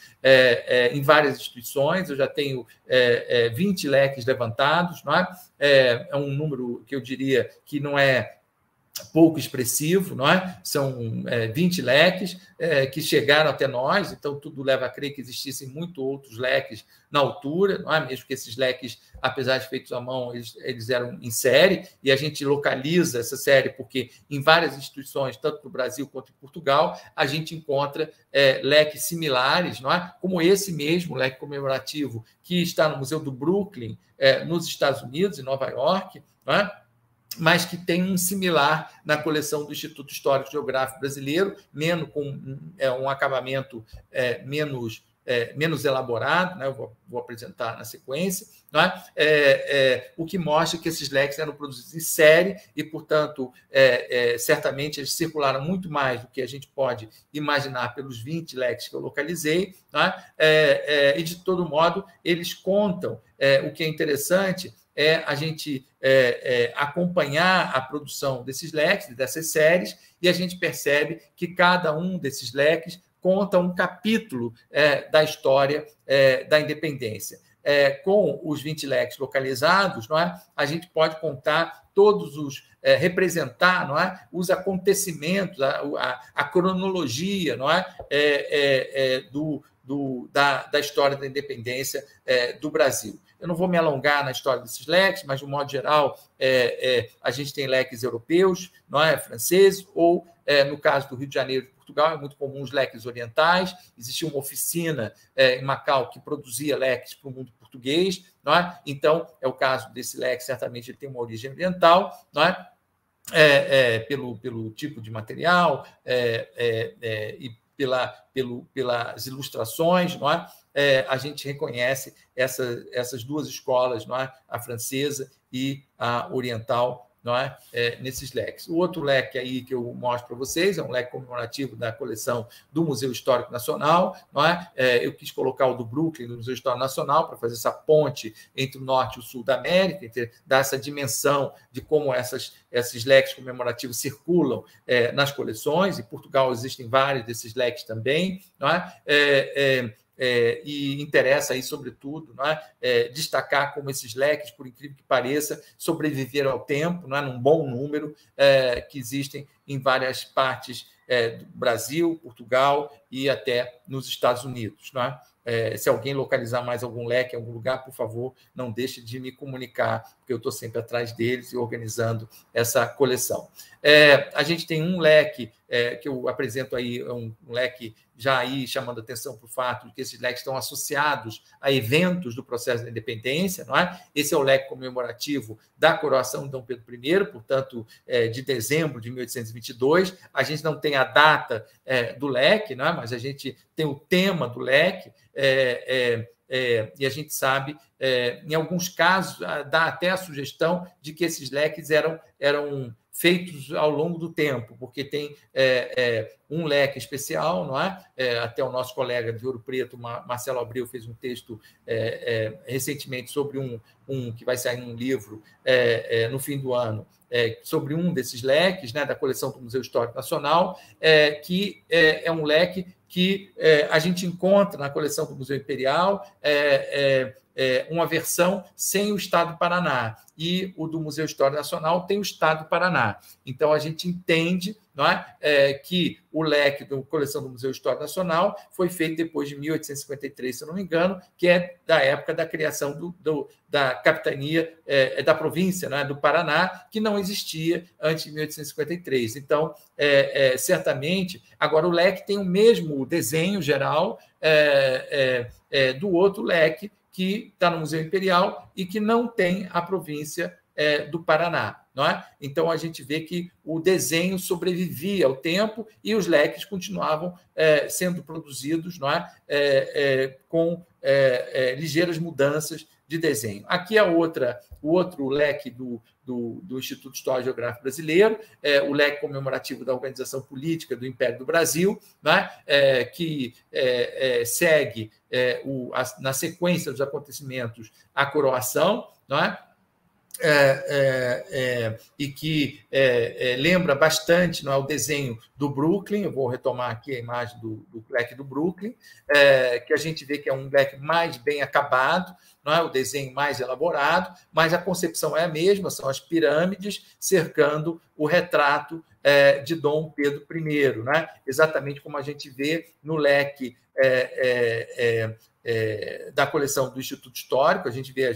em várias instituições, eu já tenho 20 leques levantados, não é? É um número que eu diria que não é pouco expressivo, não é? São 20 leques que chegaram até nós, então tudo leva a crer que existissem muitos outros leques na altura, não é? Mesmo que esses leques, apesar de feitos à mão, eles eram em série, e a gente localiza essa série porque em várias instituições, tanto no Brasil quanto em Portugal, a gente encontra leques similares, não é? Como esse mesmo leque comemorativo que está no Museu do Brooklyn, nos Estados Unidos, em Nova York, não é? Mas que tem um similar na coleção do Instituto Histórico e Geográfico Brasileiro, com um acabamento menos menos elaborado, né? Eu vou apresentar na sequência, não o que mostra que esses leques eram produzidos em série e, portanto, certamente eles circularam muito mais do que a gente pode imaginar pelos 20 leques que eu localizei, e, de todo modo, eles contam. O que é interessante é a gente acompanhar a produção desses leques, dessas séries, e a gente percebe que cada um desses leques conta um capítulo da história da independência. Com os 20 leques localizados, a gente pode contar todos os representar os acontecimentos, a cronologia da história da independência do Brasil. Eu não vou me alongar na história desses leques, mas, de um modo geral, a gente tem leques europeus, franceses, ou, no caso do Rio de Janeiro e Portugal, é muito comum os leques orientais. Existia uma oficina em Macau que produzia leques para o mundo português. Então, é o caso desse leque, certamente ele tem uma origem oriental, pelo tipo de material e pelas ilustrações, a gente reconhece essas duas escolas, a francesa e a oriental, nesses leques. O outro leque aí que eu mostro para vocês é um leque comemorativo da coleção do Museu Histórico Nacional. Eu quis colocar o do Brooklyn, do Museu Histórico Nacional, para fazer essa ponte entre o norte e o sul da América, dar essa dimensão de como esses leques comemorativos circulam nas coleções. Em Portugal existem vários desses leques também. E interessa aí, sobretudo, destacar como esses leques, por incrível que pareça, sobreviveram ao tempo, num bom número, que existem em várias partes do Brasil, Portugal e até nos Estados Unidos. Se alguém localizar mais algum leque em algum lugar, por favor, não deixe de me comunicar, porque eu estou sempre atrás deles e organizando essa coleção. A gente tem um leque que eu apresento aí, um leque já aí chamando atenção para o fato de que esses leques estão associados a eventos do processo da independência. Esse é o leque comemorativo da coroação de Dom Pedro I, portanto, de dezembro de 1822. A gente não tem a data do leque, mas a gente tem o tema do leque, e a gente sabe, em alguns casos, dá até a sugestão de que esses leques eram feitos ao longo do tempo, porque tem um leque especial, até o nosso colega de Ouro Preto, Marcelo Abreu, fez um texto recentemente sobre um que vai sair num livro no fim do ano, sobre um desses leques, da coleção do Museu Histórico Nacional, que é um leque que a gente encontra na coleção do Museu Imperial, uma versão sem o Estado do Paraná, e o do Museu Histórico Nacional tem o Estado do Paraná. Então, a gente entende que o leque da coleção do Museu Histórico Nacional foi feito depois de 1853, se eu não me engano, que é da época da criação da capitania da província, do Paraná, que não existia antes de 1853. Então, certamente, agora o leque tem o mesmo desenho geral do outro leque, que está no Museu Imperial e que não tem a província do Paraná. Então, a gente vê que o desenho sobrevivia ao tempo e os leques continuavam sendo produzidos com ligeiras mudanças de desenho. Aqui é o outro leque do Instituto de História e Geografia Brasileiro, o leque comemorativo da Organização Política do Império do Brasil, que segue, na sequência dos acontecimentos, a coroação, e que lembra bastante o desenho do Brooklyn. Eu vou retomar aqui a imagem do leque do Brooklyn, que a gente vê que é um leque mais bem acabado, o desenho mais elaborado, mas a concepção é a mesma, são as pirâmides cercando o retrato de Dom Pedro I, exatamente como a gente vê no leque da coleção do Instituto Histórico. A gente vê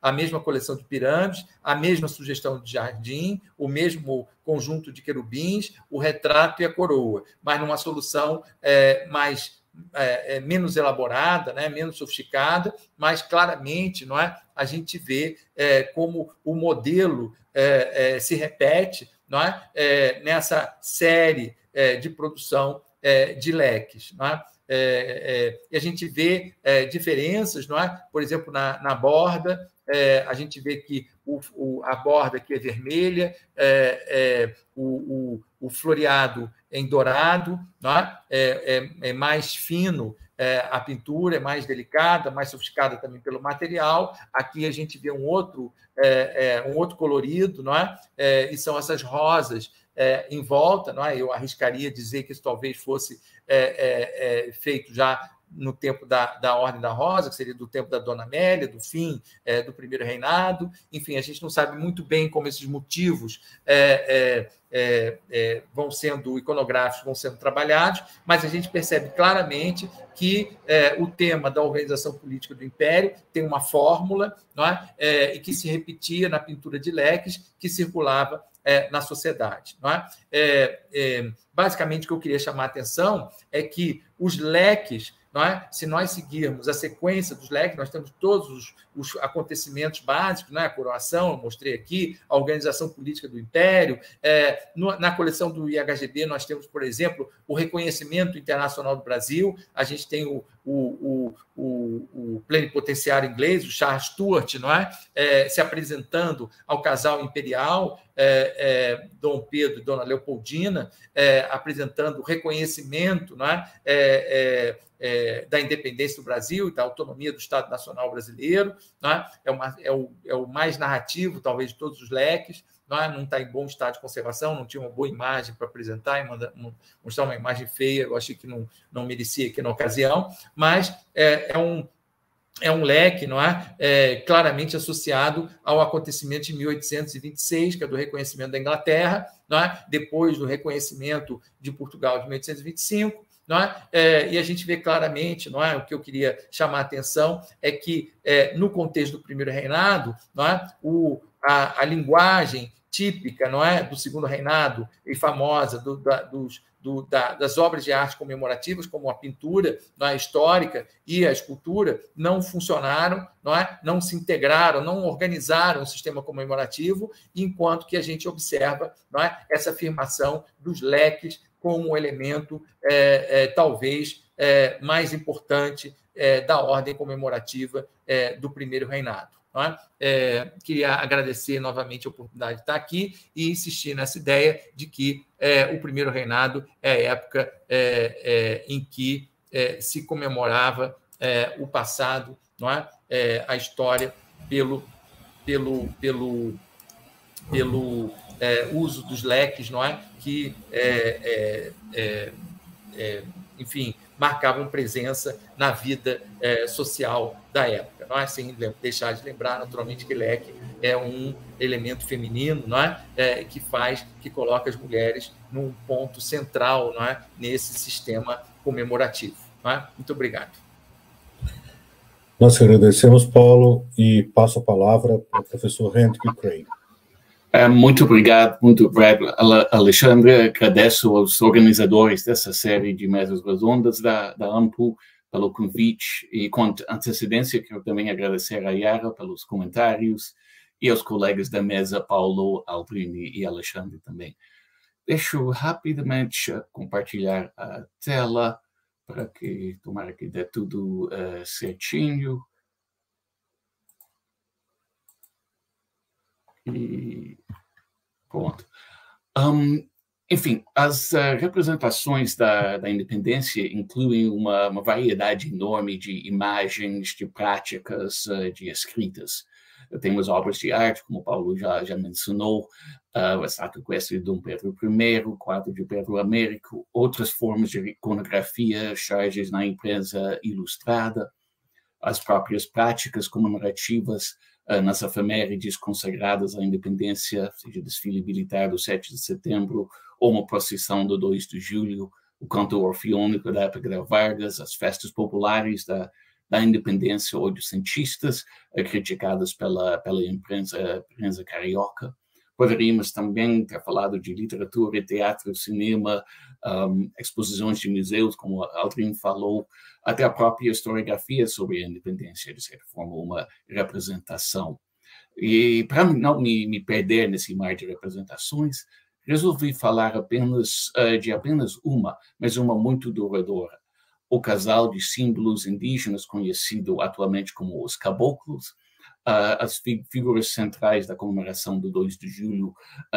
a mesma coleção de pirâmides, a mesma sugestão de jardim, o mesmo conjunto de querubins, o retrato e a coroa, mas numa solução menos elaborada, menos sofisticada, mas claramente a gente vê como o modelo se repete nessa série de produção de leques. E a gente vê diferenças, não é? Por exemplo, na borda, a gente vê que a borda aqui é vermelha, o floreado em dourado, não é? É mais fino, a pintura é mais delicada, mais sofisticada também pelo material. Aqui a gente vê um outro colorido, não é? E são essas rosas em volta, não é? Eu arriscaria dizer que isso talvez fosse feito já no tempo da Ordem da Rosa, que seria do tempo da Dona Amélia, do fim do primeiro reinado. Enfim, a gente não sabe muito bem como esses motivos vão sendo iconográficos, vão sendo trabalhados, mas a gente percebe claramente que o tema da organização política do Império tem uma fórmula, não é? E que se repetia na pintura de leques que circulava na sociedade. Não é? Basicamente, o que eu queria chamar a atenção é que os leques, não é? Se nós seguirmos a sequência dos leques, nós temos todos os acontecimentos básicos, não é? A coroação, eu mostrei aqui, a organização política do Império. Na coleção do IHGB, nós temos, por exemplo, o reconhecimento internacional do Brasil, a gente tem o plenipotenciário inglês, o Charles Stuart, não é? Se apresentando ao casal imperial, Dom Pedro e Dona Leopoldina, apresentando o reconhecimento, não é? Da independência do Brasil e da autonomia do Estado Nacional Brasileiro, não é? É o mais narrativo, talvez, de todos os leques. Não está em bom estado de conservação, não tinha uma boa imagem para apresentar, e mostrar uma imagem feia, eu achei que não merecia aqui na ocasião, mas é um leque, não é? Claramente associado ao acontecimento de 1826, que é do reconhecimento da Inglaterra, não é? Depois do reconhecimento de Portugal de 1825, não é? E a gente vê claramente, não é? O que eu queria chamar a atenção é que, no contexto do primeiro reinado, não é? A linguagem típica, não é, do segundo reinado e famosa das obras de arte comemorativas, como a pintura, não é, histórica e a escultura, não funcionaram, não é, não se integraram, não organizaram o sistema comemorativo, enquanto que a gente observa, não é, essa afirmação dos leques como um elemento talvez mais importante da ordem comemorativa do primeiro reinado. Não é? Queria agradecer novamente a oportunidade de estar aqui e insistir nessa ideia de que o primeiro reinado é a época em que se comemorava o passado, não é? A história pelo uso dos leques, não é? Que enfim, marcavam presença na vida social da época. Não é? Sem deixar de lembrar, naturalmente, que leque é um elemento feminino, não é? Que coloca as mulheres num ponto central, não é? Nesse sistema comemorativo. Não é? Muito obrigado. Nós agradecemos, Paulo, e passo a palavra para o professor Hendrik Craig. Muito obrigado, Alexandre. Agradeço aos organizadores dessa série de mesas redondas da AMPU pelo convite e, com antecedência, quero também agradecer a Yara pelos comentários e aos colegas da mesa, Paulo, Aldrini e Alexandre também. Deixo rapidamente compartilhar a tela para que, tomara que dê tudo certinho. E pronto. Enfim, as representações da independência incluem uma variedade enorme de imagens, de práticas, de escritas. Temos obras de arte, como o Paulo já mencionou, a estátua equestre de Dom Pedro I, o quadro de Pedro Américo, outras formas de iconografia, charges na imprensa ilustrada, as próprias práticas comemorativas nas efemérides consagradas à independência, seja desfile militar do 7 de setembro, ou uma procissão do 2 de julho, o canto orfeônico da época da Vargas, as festas populares da independência oitocentistas, criticadas pela imprensa carioca. Poderíamos também ter falado de literatura, teatro, cinema, exposições de museus, como Aldrin falou, até a própria historiografia sobre a independência, de certa forma, uma representação. E para não me perder nesse mar de representações, resolvi falar apenas uma, mas uma muito duradoura. o casal de símbolos indígenas conhecido atualmente como os caboclos, as figuras centrais da comemoração do 2 de julho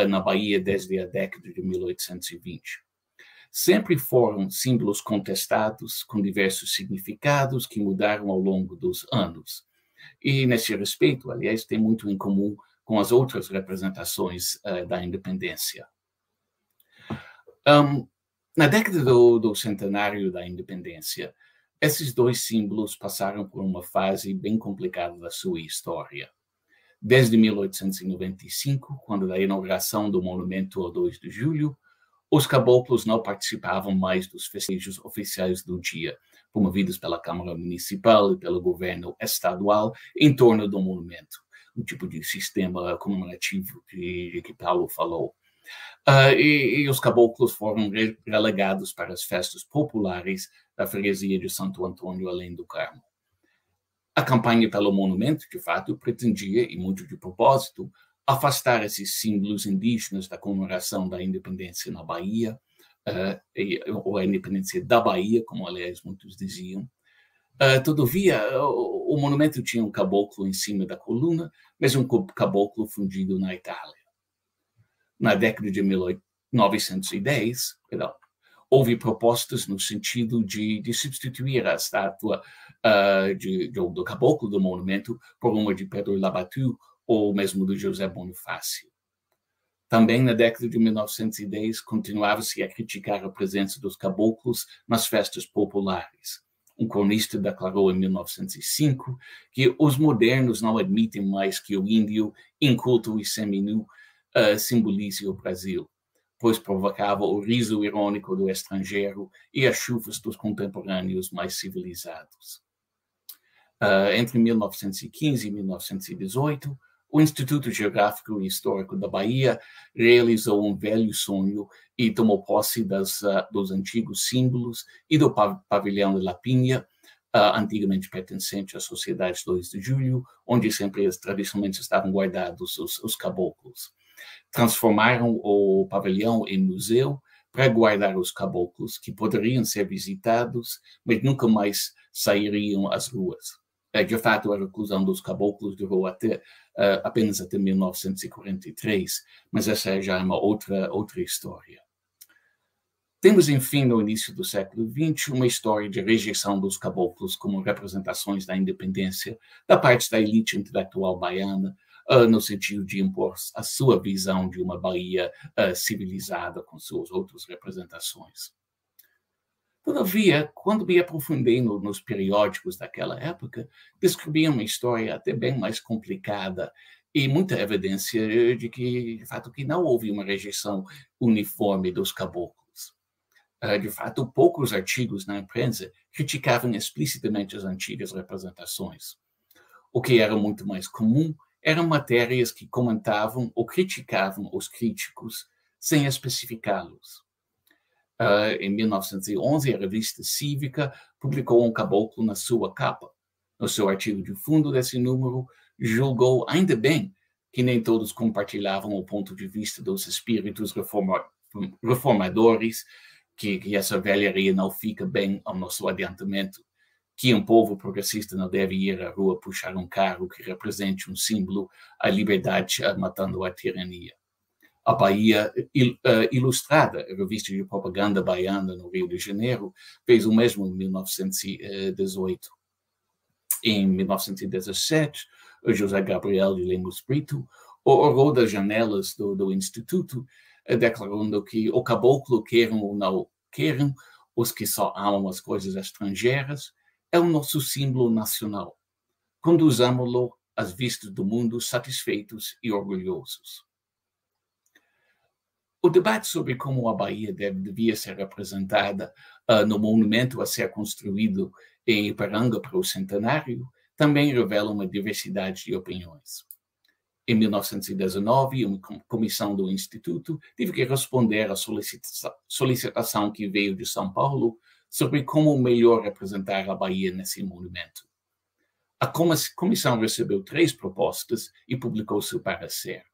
na Bahia desde a década de 1820. Sempre foram símbolos contestados, com diversos significados que mudaram ao longo dos anos. E, nesse respeito, aliás, tem muito em comum com as outras representações da independência. Na década do centenário da independência, esses dois símbolos passaram por uma fase bem complicada da sua história. Desde 1895, quando da inauguração do monumento ao 2 de julho, os caboclos não participavam mais dos festejos oficiais do dia, promovidos pela Câmara Municipal e pelo governo estadual em torno do monumento, o tipo de sistema comemorativo que Paulo falou. E os caboclos foram relegados para as festas populares da freguesia de Santo Antônio, além do Carmo. A campanha pelo monumento, de fato, pretendia, e muito de propósito, afastar esses símbolos indígenas da comemoração da independência na Bahia, ou a independência da Bahia, como, aliás, muitos diziam. Todavia, o monumento tinha um caboclo em cima da coluna, mas um caboclo fundido na Itália. Na década de 1910, houve propostas no sentido de substituir a estátua do caboclo do monumento por uma de Pedro Labatut ou mesmo do José Bonifácio. Também na década de 1910 continuava-se a criticar a presença dos caboclos nas festas populares. Um cronista declarou em 1905 que os modernos não admitem mais que o índio, inculto e seminu, simbolize o Brasil, pois provocava o riso irônico do estrangeiro e as chuvas dos contemporâneos mais civilizados. Entre 1915 e 1918, o Instituto Geográfico e Histórico da Bahia realizou um velho sonho e tomou posse dos antigos símbolos e do pavilhão de Lapinha, antigamente pertencente à Sociedade 2 de Julho, onde sempre tradicionalmente estavam guardados os caboclos. Transformaram o pavilhão em museu para guardar os caboclos, que poderiam ser visitados, mas nunca mais sairiam às ruas. De fato, a reclusão dos caboclos durou apenas até 1943, mas essa já é uma outra história. Temos, enfim, no início do século XX, uma história de rejeição dos caboclos como representações da independência da parte da elite intelectual baiana, no sentido de impor a sua visão de uma Bahia civilizada com suas outras representações. Todavia, quando me aprofundei nos periódicos daquela época, descobri uma história até bem mais complicada e muita evidência de que, de fato, que não houve uma rejeição uniforme dos caboclos. De fato, poucos artigos na imprensa criticavam explicitamente as antigas representações. O que era muito mais comum eram matérias que comentavam ou criticavam os críticos sem especificá-los. Em 1911, a revista Cívica publicou um caboclo na sua capa. No seu artigo de fundo desse número, julgou ainda bem que nem todos compartilhavam o ponto de vista dos espíritos reformadores, que essa velharia não fica bem ao nosso adiantamento, que um povo progressista não deve ir à rua puxar um carro que represente um símbolo, a liberdade matando a tirania. A Bahia Ilustrada, a revista de propaganda baiana no Rio de Janeiro, fez o mesmo em 1918. Em 1917, José Gabriel de Lemos Brito orou das janelas do Instituto, declarando que o caboclo, queiram ou não queiram, os que só amam as coisas estrangeiras, é o nosso símbolo nacional. Conduzamo-lo às vistas do mundo satisfeitos e orgulhosos. O debate sobre como a Bahia devia ser representada no monumento a ser construído em Ipiranga para o centenário também revela uma diversidade de opiniões. Em 1919, uma comissão do Instituto teve que responder à solicitação que veio de São Paulo sobre como melhor representar a Bahia nesse monumento. A comissão recebeu 3 propostas e publicou seu parecer.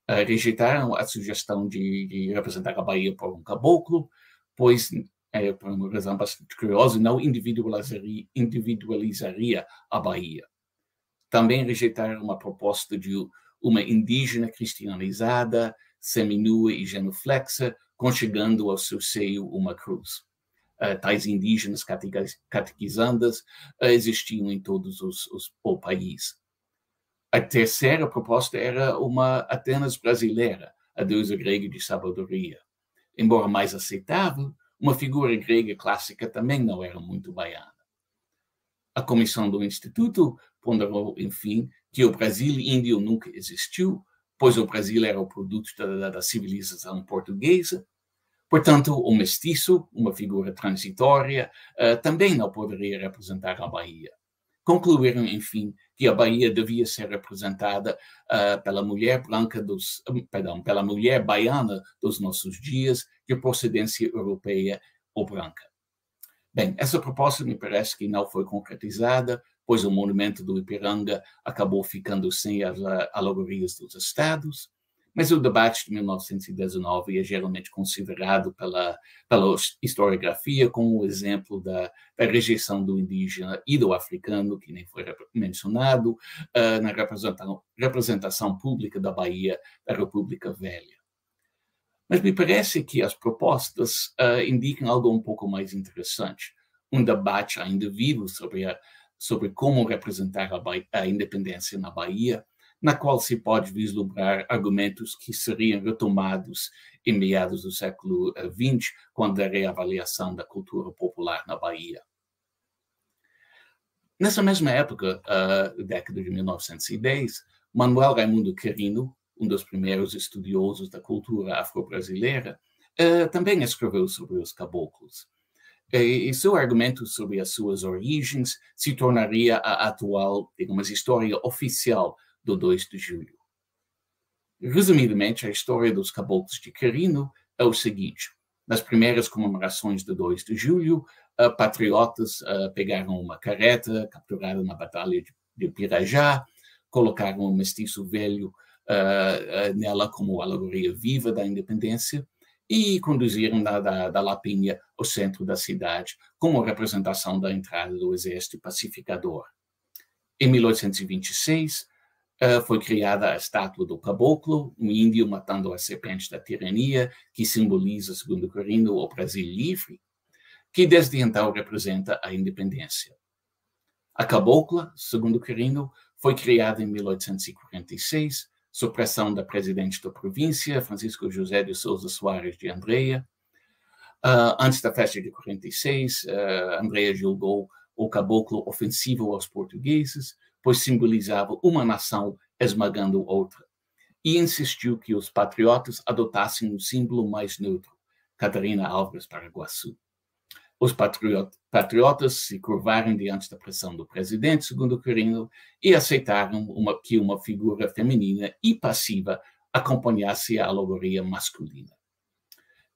Rejeitaram a sugestão de representar a Bahia por um caboclo, pois por uma razão bastante curiosa, não individualizaria a Bahia. Também rejeitaram uma proposta de uma indígena cristianizada, seminua e genuflexa, conchegando ao seu seio uma cruz. Tais indígenas catequizandas existiam em todos o país. A terceira proposta era uma Atenas brasileira, a deusa grega de sabedoria. Embora mais aceitável, uma figura grega clássica também não era muito baiana. A comissão do Instituto ponderou, enfim, que o Brasil índio nunca existiu, pois o Brasil era o produto da civilização portuguesa. Portanto, o mestiço, uma figura transitória, também não poderia representar a Bahia. Concluíram, enfim, que a Bahia devia ser representada pela mulher pela mulher baiana dos nossos dias, de procedência europeia ou branca. Bem, essa proposta me parece que não foi concretizada, pois o monumento do Ipiranga acabou ficando sem as alegorias dos estados, mas o debate de 1919 é geralmente considerado pela historiografia como um exemplo da rejeição do indígena e do africano, que nem foi mencionado, na representação pública da Bahia da República Velha. Mas me parece que as propostas indicam algo um pouco mais interessante, um debate ainda vivo sobre como representar a independência na Bahia, na qual se pode vislumbrar argumentos que seriam retomados em meados do século XX, quando da reavaliação da cultura popular na Bahia. Nessa mesma época, década de 1910, Manuel Raimundo Querino, um dos primeiros estudiosos da cultura afro-brasileira, também escreveu sobre os caboclos. E seu argumento sobre as suas origens se tornaria a atual, digamos, história oficial do 2 de julho. Resumidamente, a história dos caboclos de Querino é o seguinte: nas primeiras comemorações do 2 de julho, patriotas pegaram uma carreta capturada na Batalha de Pirajá, colocaram um mestiço velho nela como alegoria viva da independência e conduziram da Lapinha ao centro da cidade como representação da entrada do exército pacificador. Em 1826, foi criada a estátua do caboclo, um índio matando a serpente da tirania, que simboliza, segundo Querino, o Brasil livre, que desde então representa a independência. A cabocla, segundo Querino, foi criada em 1846, sob pressão da presidente da província, Francisco José de Souza Soares de Andreia. Antes da festa de 46, Andreia julgou o caboclo ofensivo aos portugueses, pois simbolizava uma nação esmagando outra, e insistiu que os patriotas adotassem um símbolo mais neutro, Catarina Álvares Paraguaçu. Os patriotas se curvaram diante da pressão do presidente, segundo Querino, e aceitaram que uma figura feminina e passiva acompanhasse a alegoria masculina.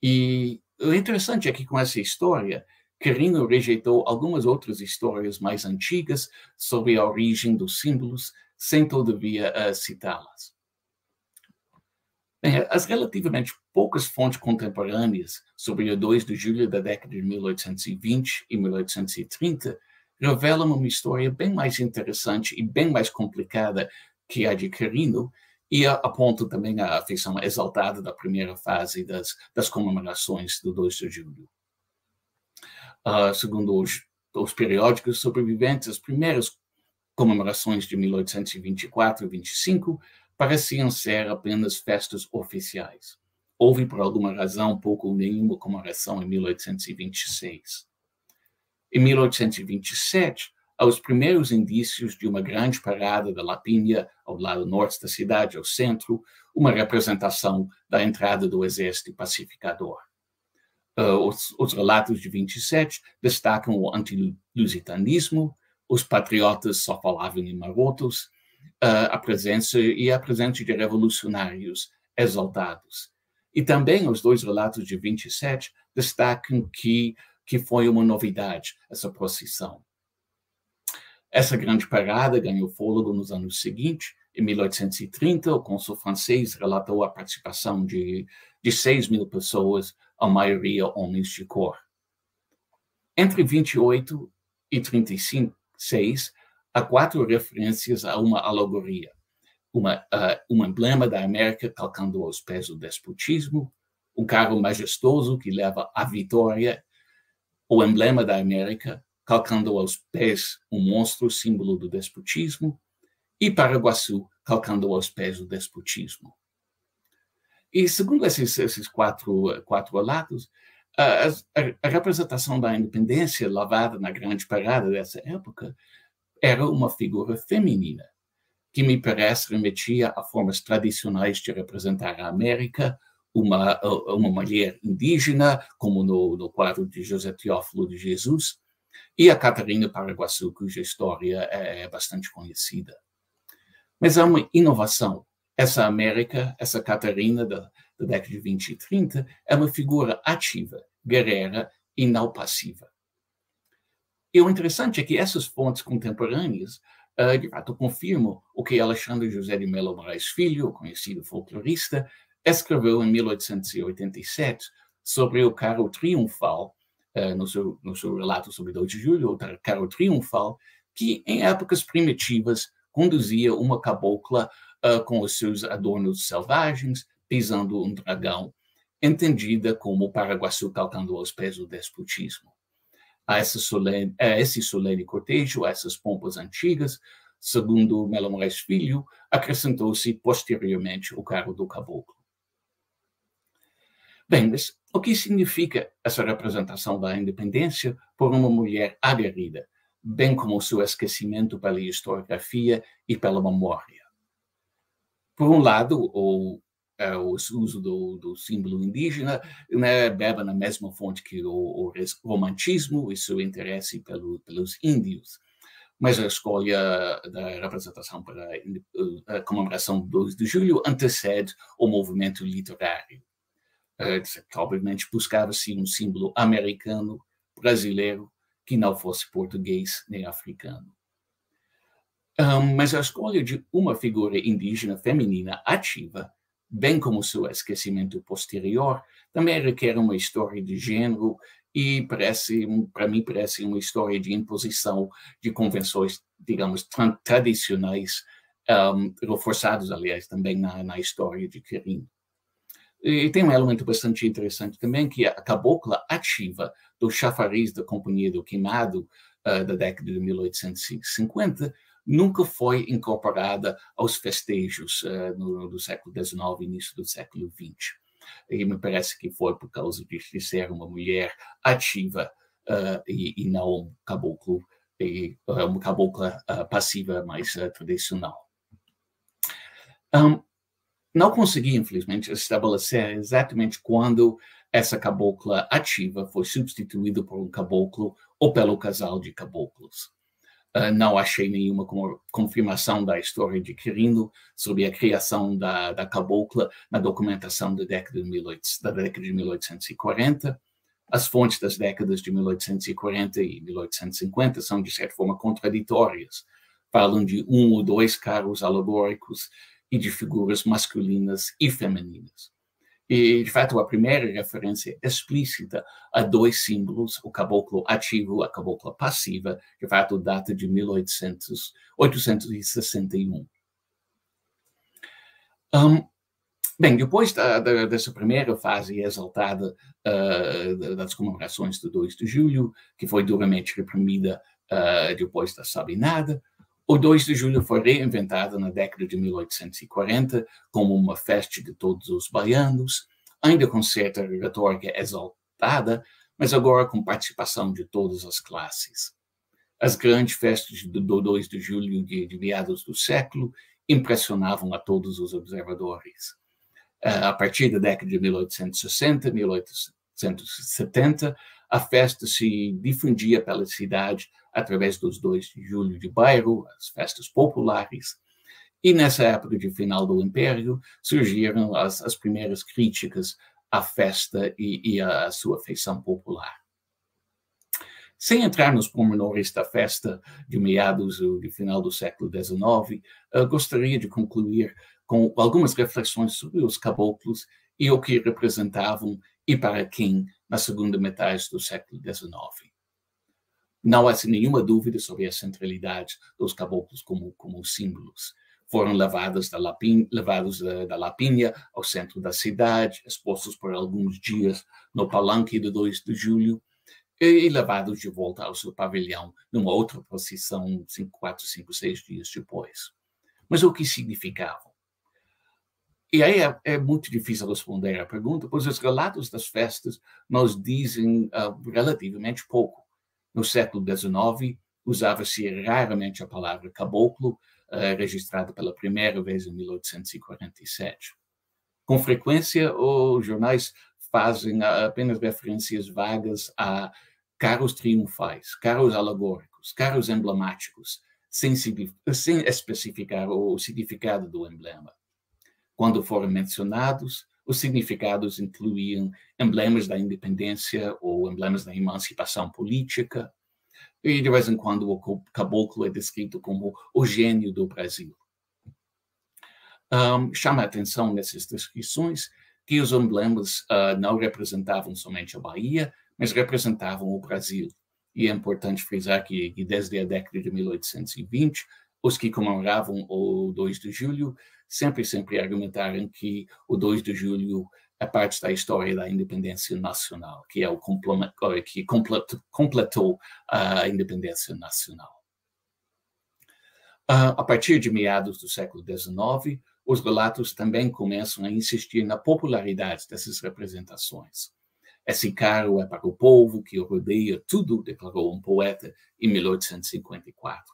E o interessante é que com essa história, Querino rejeitou algumas outras histórias mais antigas sobre a origem dos símbolos, sem todavia citá-las. As relativamente poucas fontes contemporâneas sobre o 2 de julho da década de 1820 e 1830 revelam uma história bem mais interessante e bem mais complicada que a de Querino, e apontam também a afeição exaltada da primeira fase das comemorações do 2 de julho. Segundo os periódicos sobreviventes, as primeiras comemorações de 1824 e 25 pareciam ser apenas festas oficiais. Houve, por alguma razão, pouco ou nenhuma comemoração em 1826. Em 1827, há os primeiros indícios de uma grande parada da Lapinha ao lado norte da cidade, ao centro, uma representação da entrada do exército pacificador. Os relatos de 27 destacam o antilusitanismo, os patriotas só falavam em marotos, a presença de revolucionários exaltados. E também os dois relatos de 27 destacam que foi uma novidade essa procissão. Essa grande parada ganhou fôlego nos anos seguintes. Em 1830, o cônsul francês relatou a participação de 6.000 pessoas, a maioria homens de cor. Entre 28 e 36, há 4 referências a uma alegoria. Um emblema da América calcando aos pés o despotismo, um carro majestoso que leva à vitória, o emblema da América calcando aos pés um monstro, símbolo do despotismo, e Paraguaçu calcando aos pés o despotismo. E segundo esses quatro relatos, a representação da independência lavada na grande parada dessa época era uma figura feminina, que me parece remetia a formas tradicionais de representar a América, uma mulher indígena, como no quadro de José Teófilo de Jesus, e a Catarina Paraguaçu, cuja história é bastante conhecida. Mas há uma inovação. Essa América, essa Catarina da década de 20 e 30, é uma figura ativa, guerreira e não passiva. E o interessante é que essas fontes contemporâneas, de fato, confirmam o que Alexandre José de Melo Moraes Filho, o conhecido folclorista, escreveu em 1887 sobre o carro triunfal, no seu relato sobre 2 de julho, o carro triunfal, que em épocas primitivas conduzia uma cabocla com os seus adornos selvagens, pisando um dragão, entendida como Paraguaçu calcando aos pés o despotismo. A esse solene cortejo, a essas pompas antigas, segundo Melo Moraes Filho, acrescentou-se posteriormente o carro do caboclo. Bem, mas o que significa essa representação da independência por uma mulher aguerrida, bem como o seu esquecimento pela historiografia e pela memória? Por um lado, o uso do símbolo indígena bebe na mesma fonte que o romantismo e seu interesse pelos índios. Mas a escolha da representação para a comemoração de 2 de julho antecede o movimento literário. Obviamente buscava-se um símbolo americano, brasileiro, que não fosse português nem africano. Mas a escolha de uma figura indígena feminina ativa, bem como seu esquecimento posterior, também requer uma história de gênero e para mim parece uma história de imposição de convenções, digamos, tradicionais, reforçados, aliás, também na história de Quirino. E tem um elemento bastante interessante também, que a cabocla ativa do chafariz da Companhia do Queimado da década de 1850 nunca foi incorporada aos festejos do século XIX e início do século XX. E me parece que foi por causa de ser uma mulher ativa e não um caboclo, uma cabocla passiva mais tradicional. Não consegui, infelizmente, estabelecer exatamente quando essa cabocla ativa foi substituída por um caboclo ou pelo casal de caboclos. Não achei nenhuma confirmação da história de Quirino sobre a criação da cabocla na documentação da década de 1840. As fontes das décadas de 1840 e 1850 são, de certa forma, contraditórias. Falam de 1 ou 2 carros alegóricos e de figuras masculinas e femininas. E, de fato, a primeira referência explícita a 2 símbolos, o caboclo ativo e a cabocla passiva, de fato, data de 1861. Bem, depois dessa primeira fase exaltada das comemorações do 2 de julho, que foi duramente reprimida depois da Sabinada, o 2 de julho foi reinventado na década de 1840 como uma festa de todos os baianos, ainda com certa retórica exaltada, mas agora com participação de todas as classes. As grandes festas do 2 de julho de meados do século impressionavam a todos os observadores. A partir da década de 1860, 1870, a festa se difundia pela cidade através dos 2 de julho de bairro, as festas populares. E nessa época de final do Império, surgiram as primeiras críticas à festa e à sua feição popular. Sem entrar nos pormenores da festa de meados de final do século XIX, gostaria de concluir com algumas reflexões sobre os caboclos e o que representavam e para quem na segunda metade do século XIX. Não há nenhuma dúvida sobre a centralidade dos caboclos como símbolos. Foram levados da Lapinha ao centro da cidade, expostos por alguns dias no palanque do 2 de julho, e levados de volta ao seu pavilhão numa outra procissão 4, 5, 6 dias depois. Mas o que significavam? E aí é muito difícil responder à pergunta, pois os relatos das festas nos dizem relativamente pouco. No século XIX, usava-se raramente a palavra caboclo, registrada pela primeira vez em 1847. Com frequência, os jornais fazem apenas referências vagas a carros triunfais, carros alegóricos, carros emblemáticos, sem especificar o significado do emblema. Quando foram mencionados, os significados incluíam emblemas da independência ou emblemas da emancipação política, e de vez em quando o caboclo é descrito como o gênio do Brasil. Chama a atenção nessas descrições que os emblemas não representavam somente a Bahia, mas representavam o Brasil. E é importante frisar que desde a década de 1820, os que comemoravam o 2 de julho sempre argumentaram que o 2 de julho é parte da história da independência nacional, que é o que completou a independência nacional. A partir de meados do século XIX, os relatos também começam a insistir na popularidade dessas representações. Esse carro é para o povo que o rodeia tudo, declarou um poeta em 1854.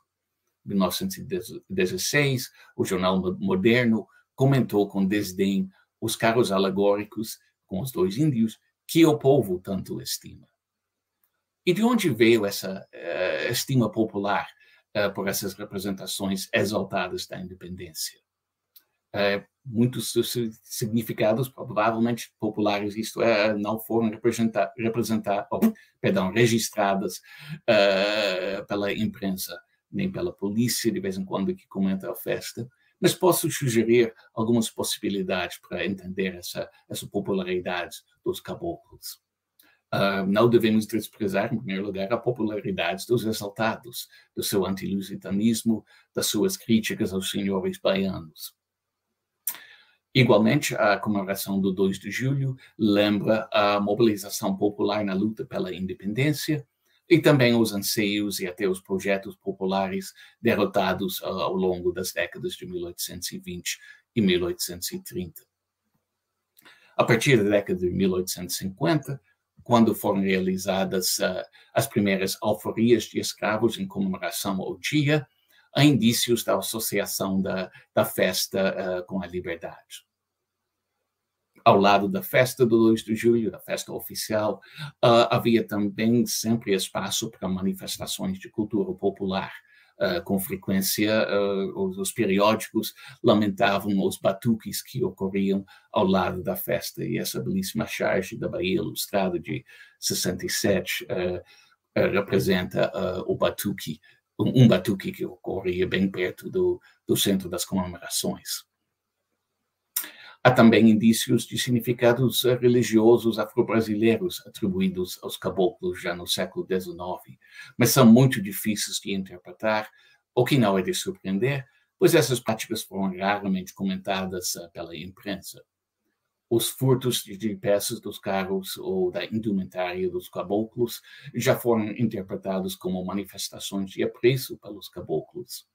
Em 1916, o jornal Moderno comentou com desdém os carros alegóricos com os 2 índios que o povo tanto estima. E de onde veio essa estima popular por essas representações exaltadas da independência? Muitos significados provavelmente populares, isto é, não foram registradas pela imprensa, nem pela polícia, de vez em quando que comenta a festa, mas posso sugerir algumas possibilidades para entender essa popularidade dos caboclos. Não devemos desprezar, em primeiro lugar, a popularidade dos exaltados, do seu antilusitanismo, das suas críticas aos senhores baianos. Igualmente, a comemoração do 2 de julho lembra a mobilização popular na luta pela independência e também os anseios e até os projetos populares derrotados ao longo das décadas de 1820 e 1830. A partir da década de 1850, quando foram realizadas as primeiras alforrias de escravos em comemoração ao dia, há indícios da associação da festa com a liberdade. Ao lado da festa do 2 de julho, da festa oficial, havia também sempre espaço para manifestações de cultura popular. Com frequência, os periódicos lamentavam os batuques que ocorriam ao lado da festa, e essa belíssima charge da Bahia Ilustrada de 67 representa o batuque, um batuque que ocorria bem perto do centro das comemorações. Há também indícios de significados religiosos afro-brasileiros atribuídos aos caboclos já no século XIX, mas são muito difíceis de interpretar, o que não é de surpreender, pois essas práticas foram raramente comentadas pela imprensa. Os furtos de peças dos carros ou da indumentária dos caboclos já foram interpretados como manifestações de apreço pelos caboclos.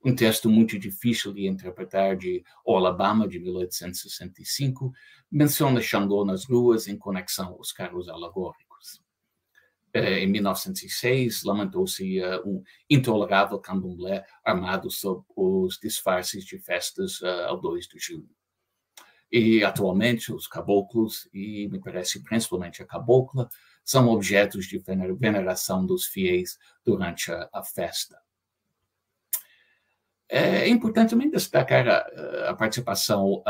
Um texto muito difícil de interpretar de O Alabama, de 1865, menciona Xangô nas ruas em conexão aos carros alegóricos. Em 1906, lamentou-se um intolerável candomblé armado sob os disfarces de festas ao 2 de julho. E, atualmente, os caboclos, e me parece principalmente a cabocla, são objetos de veneração dos fiéis durante a festa. É importante também destacar a participação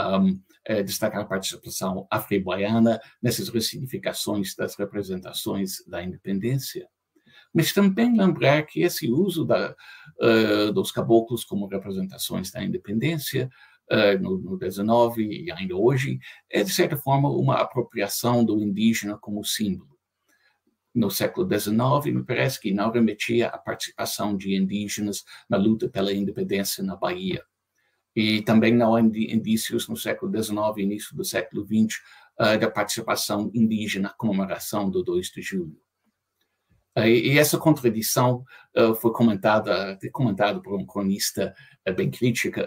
afro-baiana nessas ressignificações das representações da independência, mas também lembrar que esse uso dos caboclos como representações da independência no 19 e ainda hoje é, de certa forma, uma apropriação do indígena como símbolo. no século XIX, me parece que não remetia à participação de indígenas na luta pela independência na Bahia. E também não há indícios no século XIX e início do século XX da participação indígena na comemoração do 2 de julho. E essa contradição foi comentada por um cronista bem crítico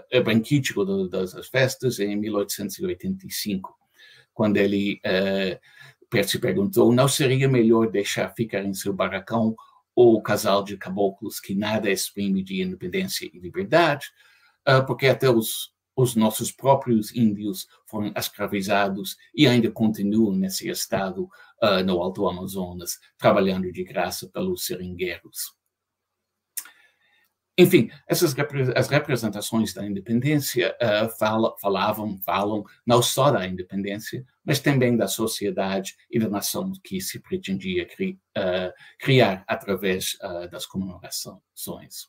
das festas em 1885, quando ele se perguntou: não seria melhor deixar ficar em seu barracão o casal de caboclos que nada exprime de independência e liberdade, porque até os nossos próprios índios foram escravizados e ainda continuam nesse estado no Alto Amazonas, trabalhando de graça pelos seringueiros. Enfim, as representações da independência falam não só da independência, mas também da sociedade e da nação que se pretendia criar através das comemorações.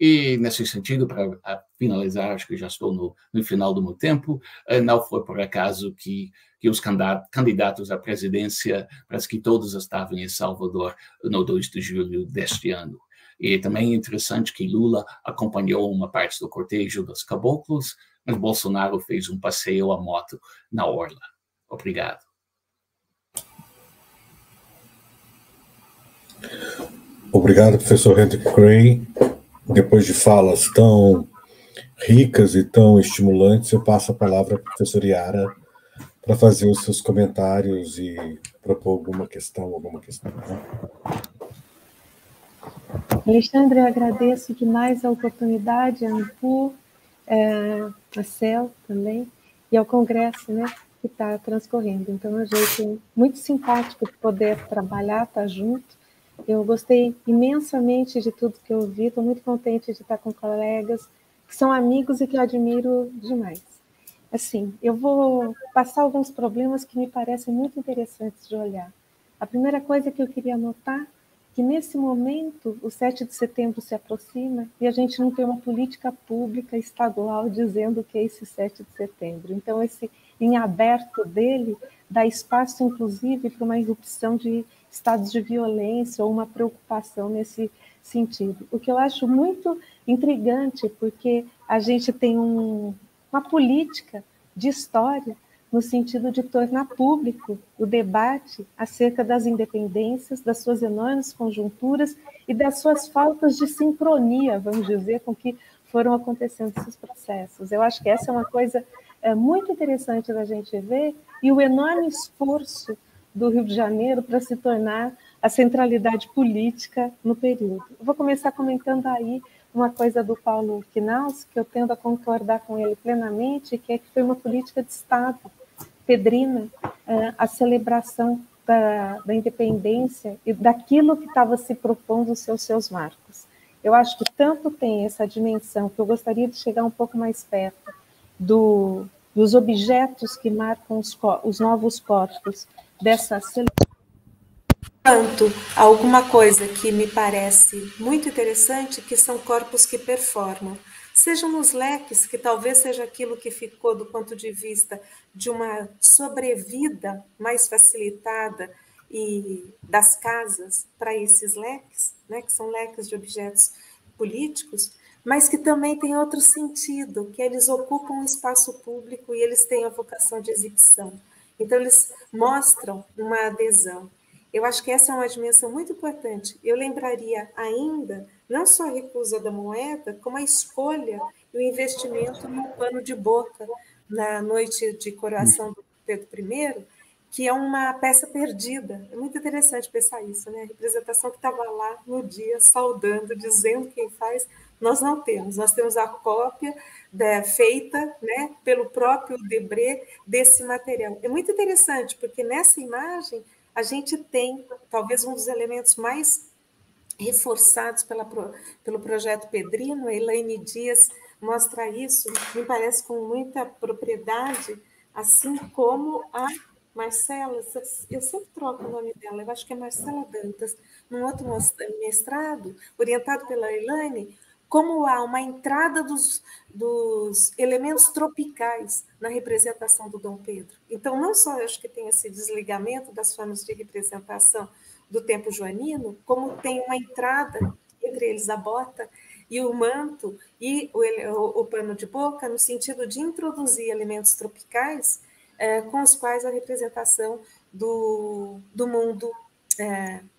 E, nesse sentido, para finalizar, acho que já estou no final do meu tempo, não foi por acaso que os candidatos à presidência, parece que todos estavam em Salvador no 2 de julho deste ano. E também é interessante que Lula acompanhou uma parte do cortejo dos caboclos, mas Bolsonaro fez um passeio à moto na orla. Obrigado. Obrigado, professor Hendrik Gray. Depois de falas tão ricas e tão estimulantes, eu passo a palavra à professora Yara para fazer os seus comentários e propor alguma questão. Né? Alexandre, eu agradeço demais a oportunidade, a ANPU, a CEL também, e ao Congresso, né, que está transcorrendo. Então, é um jeito muito simpático de poder trabalhar, estar junto. Eu gostei imensamente de tudo que eu vi, estou muito contente de estar com colegas que são amigos e que eu admiro demais. Assim, eu vou passar alguns problemas que me parecem muito interessantes de olhar. A primeira coisa que eu queria notar é que, nesse momento, o 7 de setembro se aproxima e a gente não tem uma política pública estadual dizendo o que é esse 7 de setembro. Então, esse em aberto dele dá espaço, inclusive, para uma irrupção de estados de violência ou uma preocupação nesse sentido. O que eu acho muito intrigante, porque a gente tem uma política de história no sentido de tornar público o debate acerca das independências, das suas enormes conjunturas e das suas faltas de sincronia, vamos dizer, com que foram acontecendo esses processos. Eu acho que essa é uma coisa muito interessante da gente ver, e o enorme esforço do Rio de Janeiro para se tornar a centralidade política no período. Eu vou começar comentando aí uma coisa do Paulo Knaus, que eu tendo a concordar com ele plenamente, que é que foi uma política de Estado pedrina, a celebração da independência e daquilo que estava se propondo os seus marcos. Eu acho que tanto tem essa dimensão, que eu gostaria de chegar um pouco mais perto dos objetos que marcam os novos corpos dessa celebração. Quanto a alguma coisa que me parece muito interessante, que são corpos que performam. Sejam nos leques, que talvez seja aquilo que ficou do ponto de vista de uma sobrevida mais facilitada e das casas para esses leques, né, que são leques de objetos políticos, mas que também tem outro sentido, que eles ocupam um espaço público e eles têm a vocação de exibição. Então, eles mostram uma adesão. Eu acho que essa é uma dimensão muito importante. Eu lembraria ainda, não só a recusa da moeda, como a escolha e o investimento no pano de boca na noite de coroação do Pedro I, que é uma peça perdida. É muito interessante pensar isso, né? A representação que estava lá no dia, saudando, dizendo quem faz, nós não temos. Nós temos a cópia feita, né, pelo próprio Debré desse material. É muito interessante, porque nessa imagem a gente tem, talvez, um dos elementos mais reforçados pelo projeto Pedrino. A Elaine Dias mostra isso, me parece, com muita propriedade, assim como a Marcela, eu sempre troco o nome dela, eu acho que é Marcela Dantas, num outro mestrado, orientado pela Elaine, como há uma entrada dos elementos tropicais na representação do Dom Pedro. Então, não só eu acho que tem esse desligamento das formas de representação do tempo joanino, como tem uma entrada, entre eles a bota e o manto e o pano de boca, no sentido de introduzir elementos tropicais com os quais a representação do mundo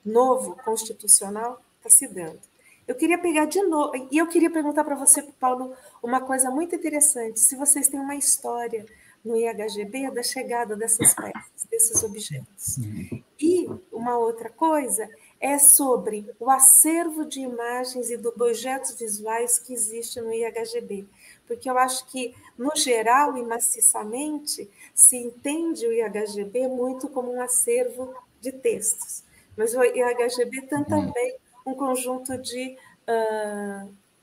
novo, constitucional, está se dando. Eu queria pegar de novo, e eu queria perguntar para você, Paulo, uma coisa muito interessante, se vocês têm uma história no IHGB da chegada dessas peças, desses objetos. E uma outra coisa é sobre o acervo de imagens e de objetos visuais que existe no IHGB, porque eu acho que, no geral e maciçamente, se entende o IHGB muito como um acervo de textos, mas o IHGB tem também um conjunto de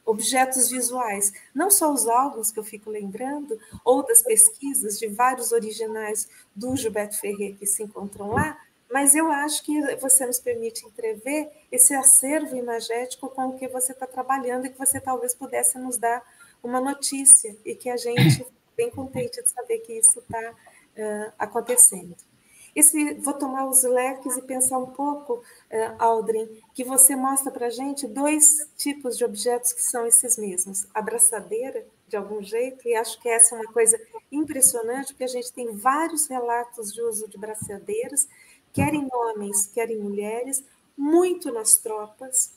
objetos visuais, não só os álbuns que eu fico lembrando, ou das pesquisas de vários originais do Gilberto Ferrer que se encontram lá, mas eu acho que você nos permite entrever esse acervo imagético com o que você está trabalhando e que você talvez pudesse nos dar uma notícia e que a gente fica bem contente de saber que isso está acontecendo. Vou tomar os leques e pensar um pouco, Aldrin, que você mostra para a gente 2 tipos de objetos que são esses mesmos. A braçadeira, de algum jeito, e acho que essa é uma coisa impressionante, porque a gente tem vários relatos de uso de braçadeiras, quer em homens, quer em mulheres, muito nas tropas.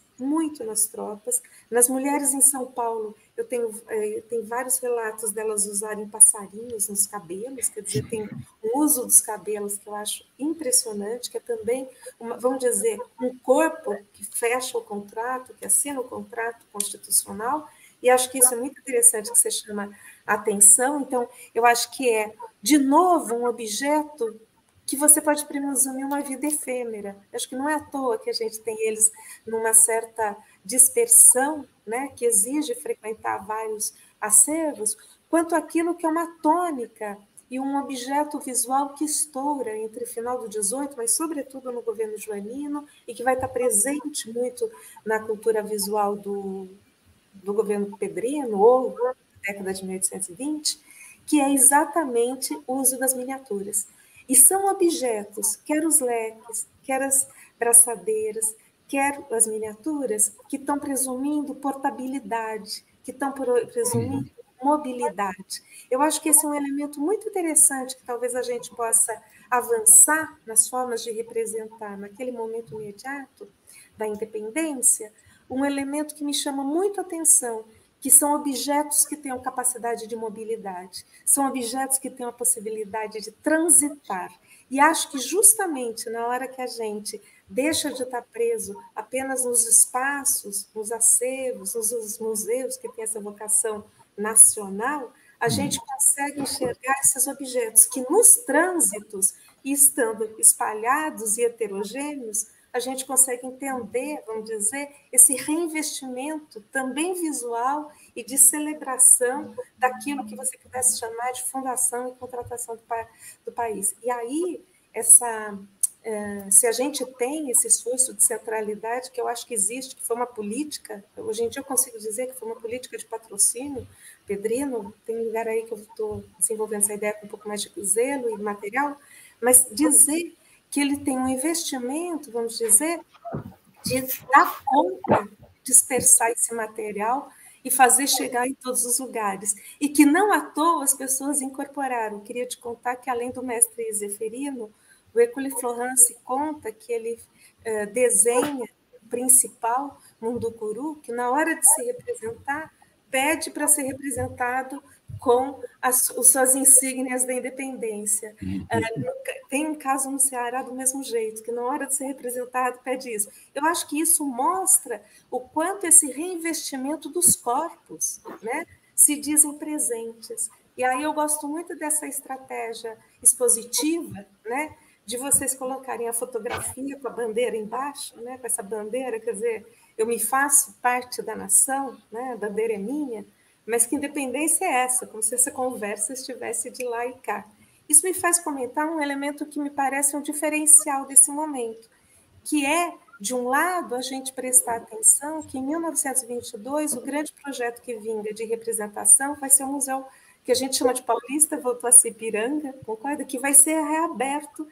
Nas mulheres em São Paulo, eu tenho vários relatos delas usarem passarinhos nos cabelos, quer dizer, tem o uso dos cabelos que eu acho impressionante, que é também, vamos dizer, um corpo que fecha o contrato, que assina o contrato constitucional, e acho que isso é muito interessante que você chama a atenção. Então, eu acho que é, de novo, um objeto que você pode presumir uma vida efêmera. Acho que não é à toa que a gente tem eles numa certa dispersão, né, que exige frequentar vários acervos, quanto aquilo que é uma tônica e um objeto visual que estoura entre o final do 18, mas sobretudo no governo joanino, e que vai estar presente muito na cultura visual do governo pedrino, ou da década de 1820, que é exatamente o uso das miniaturas. E são objetos, quer os leques, quer as braçadeiras, quer as miniaturas, que estão presumindo portabilidade, que estão presumindo mobilidade. Eu acho que esse é um elemento muito interessante que talvez a gente possa avançar nas formas de representar naquele momento imediato da independência, um elemento que me chama muito a atenção, que são objetos que têm a capacidade de mobilidade, são objetos que têm a possibilidade de transitar. E acho que justamente na hora que a gente deixa de estar preso apenas nos espaços, nos acervos, nos museus que têm essa vocação nacional, a gente consegue enxergar esses objetos que nos trânsitos, e estando espalhados e heterogêneos, a gente consegue entender, vamos dizer, esse reinvestimento também visual e de celebração daquilo que você pudesse chamar de fundação e contratação do país. E aí, se a gente tem esse esforço de centralidade, que eu acho que existe, que foi uma política, hoje em dia eu consigo dizer que foi uma política de patrocínio pedrino, tem um lugar aí que eu estou desenvolvendo essa ideia com um pouco mais de zelo e material, mas dizer que ele tem um investimento, vamos dizer, de dar conta, dispersar esse material e fazer chegar em todos os lugares. E que não à toa as pessoas incorporaram. Queria te contar que, além do mestre Zeferino, o École Florence conta que ele desenha o principal, Munducuru, que na hora de se representar, pede para ser representado com as suas insígnias da independência. Tem um caso no Ceará do mesmo jeito, que na hora de ser representado pede isso. Eu acho que isso mostra o quanto esse reinvestimento dos corpos, né, se dizem presentes. E aí eu gosto muito dessa estratégia expositiva, né, de vocês colocarem a fotografia com a bandeira embaixo, né, com essa bandeira, quer dizer, eu me faço parte da nação, né, a bandeira é minha, mas que independência é essa? Como se essa conversa estivesse de lá e cá. Isso me faz comentar um elemento que me parece um diferencial desse momento, que é de um lado, a gente prestar atenção que em 1922 o grande projeto que vinga de representação vai ser o museu que a gente chama de Paulista, voltou a ser Ipiranga, concorda? Que vai ser reaberto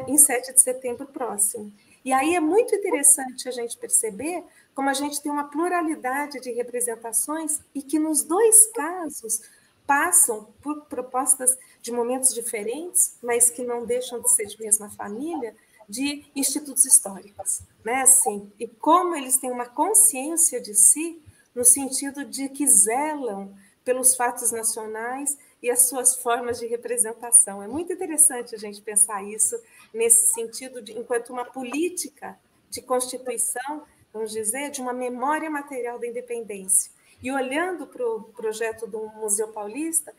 em 7 de setembro próximo. E aí é muito interessante a gente perceber como a gente tem uma pluralidade de representações e que nos dois casos passam por propostas de momentos diferentes, mas que não deixam de ser de mesma família, de institutos históricos, né? Assim, e como eles têm uma consciência de si, no sentido de que zelam pelos fatos nacionais e as suas formas de representação. É muito interessante a gente pensar isso nesse sentido, enquanto uma política de constituição, vamos dizer, de uma memória material da independência. E olhando para o projeto do Museu Paulista,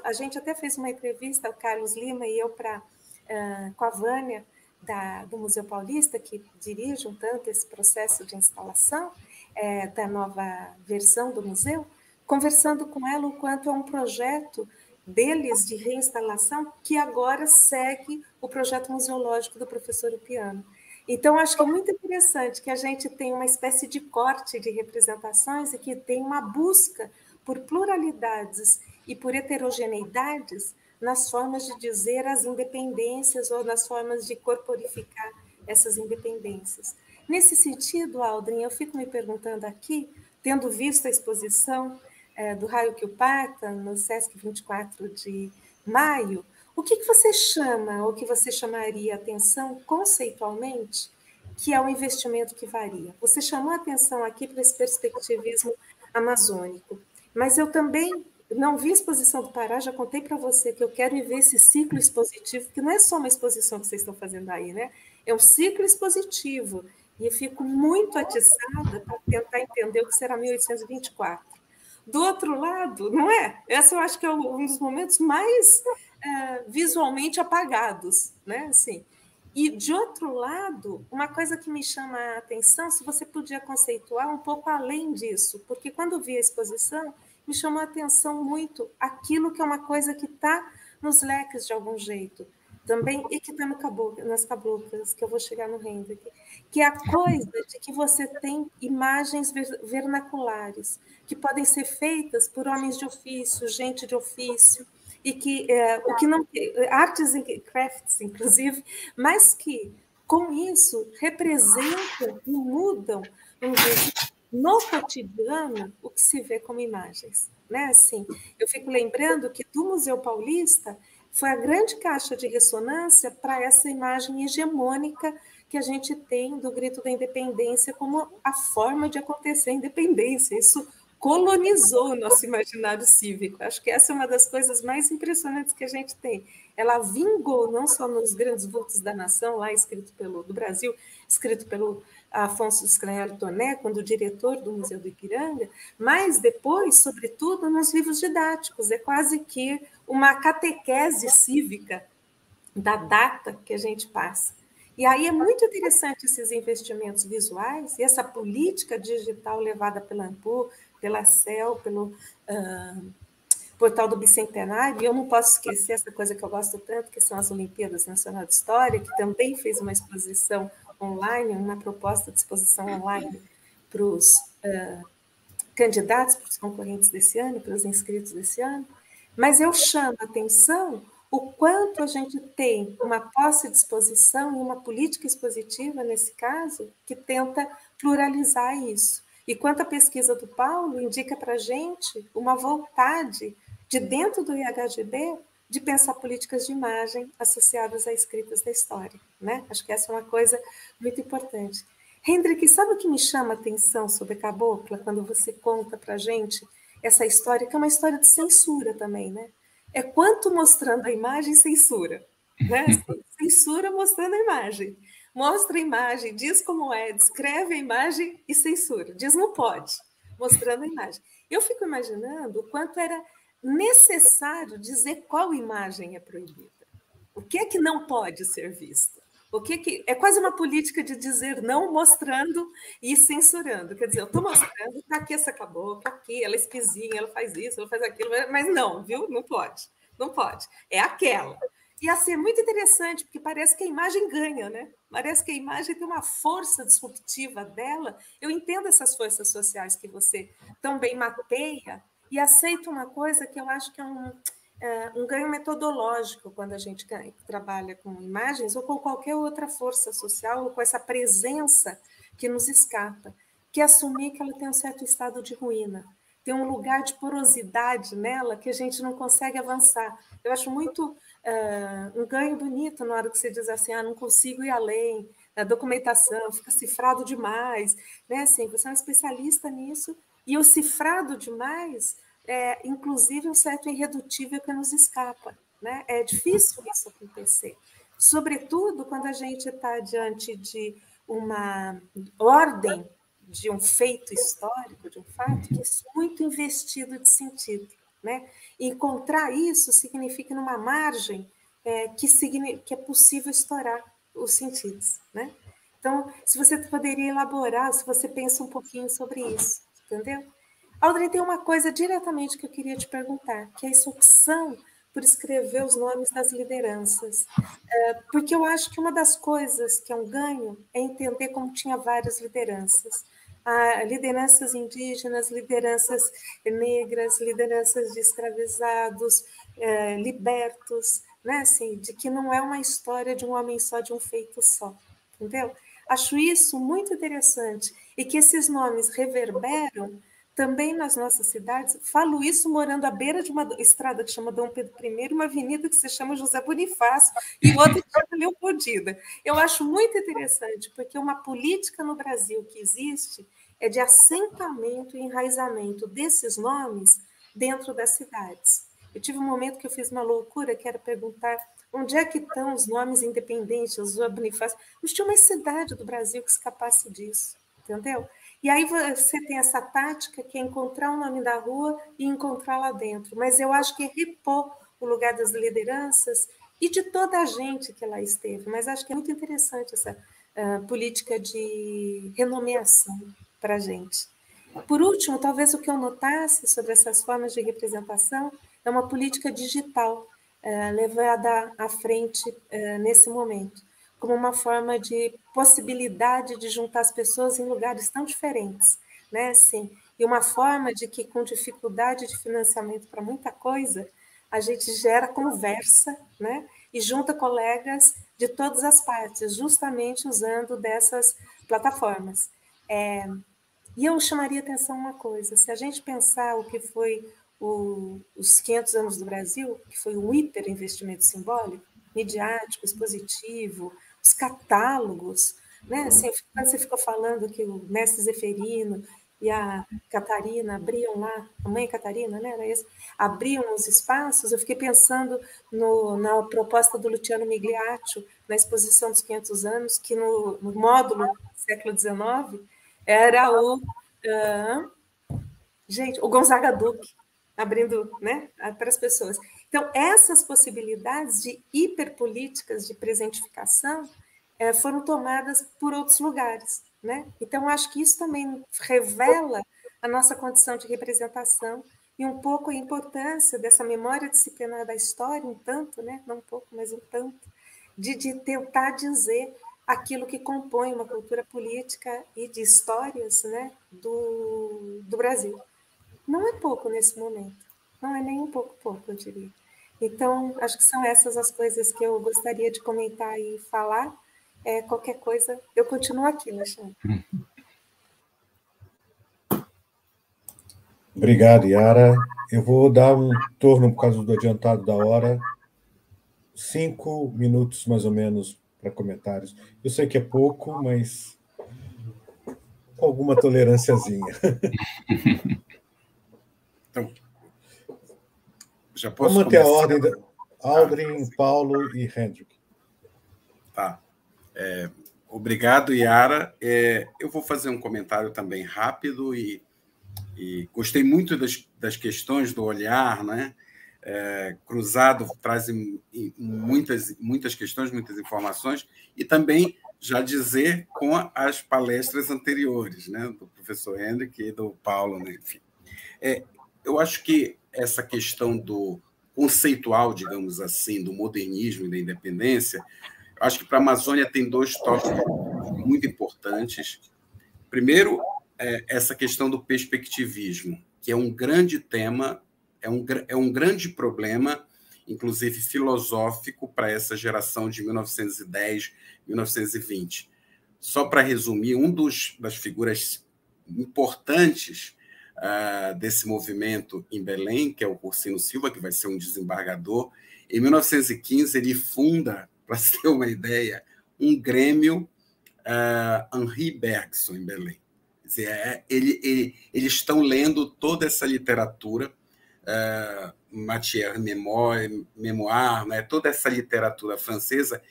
a gente até fez uma entrevista, o Carlos Lima e eu, com a Vânia, do Museu Paulista, que dirige um tanto esse processo de instalação da nova versão do museu, conversando com ela o quanto é um projeto deles de reinstalação que agora segue o projeto museológico do professor Upiano. Então, acho que é muito interessante que a gente tenha uma espécie de corte de representações e que tem uma busca por pluralidades e por heterogeneidades nas formas de dizer as independências ou nas formas de corporificar essas independências. Nesse sentido, Aldrin, eu fico me perguntando aqui, tendo visto a exposição do Raio que o Parta, no Sesc 24 de maio, o que você chama, ou que você chamaria atenção conceitualmente, que é o investimento que varia? Você chamou a atenção aqui para esse perspectivismo amazônico, mas eu também não vi a exposição do Pará, já contei para você que eu quero ver esse ciclo expositivo, que não é só uma exposição que vocês estão fazendo aí, né? É um ciclo expositivo, e eu fico muito atiçada para tentar entender o que será 1824. Do outro lado, não é? Esse eu acho que é um dos momentos mais visualmente apagados, né? Assim. E, de outro lado, uma coisa que me chama a atenção, se você podia conceituar um pouco além disso, porque quando eu vi a exposição, me chamou a atenção muito aquilo que é uma coisa que está nos leques de algum jeito, também, e que está nas caboclas, que eu vou chegar no Hendrick, que é a coisa de que você tem imagens vernaculares, que podem ser feitas por homens de ofício, gente de ofício, e que o que não artes e crafts, inclusive, mas que com isso representam e mudam, vamos dizer, no cotidiano o que se vê como imagens, né? Assim, eu fico lembrando que do Museu Paulista foi a grande caixa de ressonância para essa imagem hegemônica que a gente tem do Grito da Independência como a forma de acontecer a independência. Isso colonizou o nosso imaginário cívico. Acho que essa é uma das coisas mais impressionantes que a gente tem. Ela vingou não só nos grandes vultos da nação, lá do Brasil, escrito pelo Afonso Scranelli Toné, quando diretor do Museu do Ipiranga, mas depois, sobretudo, nos livros didáticos. É quase que uma catequese cívica da data que a gente passa. E aí é muito interessante esses investimentos visuais e essa política digital levada pela ANPU, pela CEL, pelo Portal do Bicentenário, e eu não posso esquecer essa coisa que eu gosto tanto, que são as Olimpíadas Nacional de História, que também fez uma exposição online, uma proposta de exposição online para os candidatos, para os concorrentes desse ano, para os inscritos desse ano, mas eu chamo a atenção o quanto a gente tem uma posse de exposição e uma política expositiva, nesse caso, que tenta pluralizar isso. E quanto a pesquisa do Paulo indica para a gente uma vontade de dentro do IHGB de pensar políticas de imagem associadas a escritas da história, né? Acho que essa é uma coisa muito importante. Hendrick, sabe o que me chama a atenção sobre a Cabocla, quando você conta para a gente essa história, que é uma história de censura também, né? É quanto mostrando a imagem, censura, né? Censura mostrando a imagem. Mostra a imagem, diz como é, descreve a imagem e censura. Diz não pode, mostrando a imagem. Eu fico imaginando o quanto era necessário dizer qual imagem é proibida. O que é que não pode ser visto? É quase uma política de dizer não mostrando e censurando. Quer dizer, eu estou mostrando, está aqui essa cabocla, aqui, ela é espizinha, ela faz isso, ela faz aquilo, mas não, viu? Não pode, não pode. É aquela. Ia ser muito interessante, porque parece que a imagem ganha, né? Parece que a imagem tem uma força disruptiva dela. Eu entendo essas forças sociais que você tão bem mapeia e aceito uma coisa que eu acho que é um ganho metodológico quando a gente trabalha com imagens ou com qualquer outra força social ou com essa presença que nos escapa, que é assumir que ela tem um certo estado de ruína, tem um lugar de porosidade nela que a gente não consegue avançar. Eu acho muito um ganho bonito na hora que você diz assim, não consigo ir além, a documentação fica cifrado demais, né? Assim, você é um especialista nisso, e o cifrado demais é, inclusive, um certo irredutível que nos escapa, né? É difícil isso acontecer, sobretudo quando a gente está diante de uma ordem, de um feito histórico, de um fato, que é muito investido de sentido, né? Encontrar isso significa numa margem que é possível estourar os sentidos, né? Então, se você poderia elaborar, se você pensa um pouquinho sobre isso, entendeu? Audrey, tem uma coisa diretamente que eu queria te perguntar, que é essa opção por escrever os nomes das lideranças. Porque eu acho que uma das coisas que é um ganho é entender como tinha várias lideranças. Lideranças indígenas, lideranças negras, lideranças de escravizados, libertos, né? Assim, de que não é uma história de um homem só, de um feito só, entendeu? Acho isso muito interessante e que esses nomes reverberam também nas nossas cidades. Falo isso morando à beira de uma estrada que chama Dom Pedro I, uma avenida que se chama José Bonifácio e outra que chama Leopoldina. Eu acho muito interessante, porque uma política no Brasil que existe é de assentamento e enraizamento desses nomes dentro das cidades. Eu tive um momento que eu fiz uma loucura, que era perguntar onde é que estão os nomes independentes, José Bonifácio. Não tinha uma cidade do Brasil que escapasse disso, entendeu? E aí você tem essa tática que é encontrar o nome da rua e encontrar lá dentro. Mas eu acho que é repor o lugar das lideranças e de toda a gente que lá esteve. Mas acho que é muito interessante essa política de renomeação para a gente. Por último, talvez o que eu notasse sobre essas formas de representação é uma política digital levada à frente nesse momento, como uma forma de possibilidade de juntar as pessoas em lugares tão diferentes, né? Assim, e uma forma de que, com dificuldade de financiamento para muita coisa, a gente gera conversa, né? E junta colegas de todas as partes, justamente usando dessas plataformas. E eu chamaria atenção uma coisa, se a gente pensar o que foi os 500 anos do Brasil, que foi um hiperinvestimento simbólico, midiático, expositivo, os catálogos, né? Assim, quando você ficou falando que o mestre Zeferino e a Catarina abriam lá, a mãe Catarina, né? Era isso, abriam os espaços, eu fiquei pensando na proposta do Luciano Migliaccio, na exposição dos 500 anos, que no módulo século XIX, era o Gonzaga Duque, abrindo, né, para as pessoas. Então, essas possibilidades de hiperpolíticas de presentificação foram tomadas por outros lugares, né? Então, acho que isso também revela a nossa condição de representação e um pouco a importância dessa memória disciplinar da história, um tanto, né? Não um pouco, mas um tanto, de tentar dizer aquilo que compõe uma cultura política e de histórias, né, do Brasil. Não é pouco nesse momento, não é nem um pouco, eu diria. Então, acho que são essas as coisas que eu gostaria de comentar e falar. Qualquer coisa, eu continuo aqui, Alexandre. Obrigado, Yara. Eu vou dar um turno, por causa do adiantado da hora, 5 minutos, mais ou menos, para comentários. Eu sei que é pouco, mas com alguma tolerânciazinha. Então, já posso Vamos manter começar? a ordem da Audrey, Paulo e Hendrik. Tá. Obrigado, Yara. Eu vou fazer um comentário também rápido e gostei muito das questões do olhar, né? Cruzado traz muitas questões, muitas informações, e também já dizer com as palestras anteriores, né? Do professor Hendrik e do Paulo, né? Enfim. Eu acho que essa questão conceitual, digamos assim, do modernismo e da independência, eu acho que para a Amazônia tem 2 tópicos muito importantes. Primeiro, essa questão do perspectivismo, que é um grande tema, é um grande problema, inclusive filosófico, para essa geração de 1910, 1920. Só para resumir, das figuras importantes desse movimento em Belém, que é o Cursino Silva, que vai ser um desembargador, em 1915 ele funda, para se ter uma ideia, um grêmio Henri Bergson, em Belém. Quer dizer, eles estão lendo toda essa literatura, Matière Memoir, né, toda essa literatura francesa,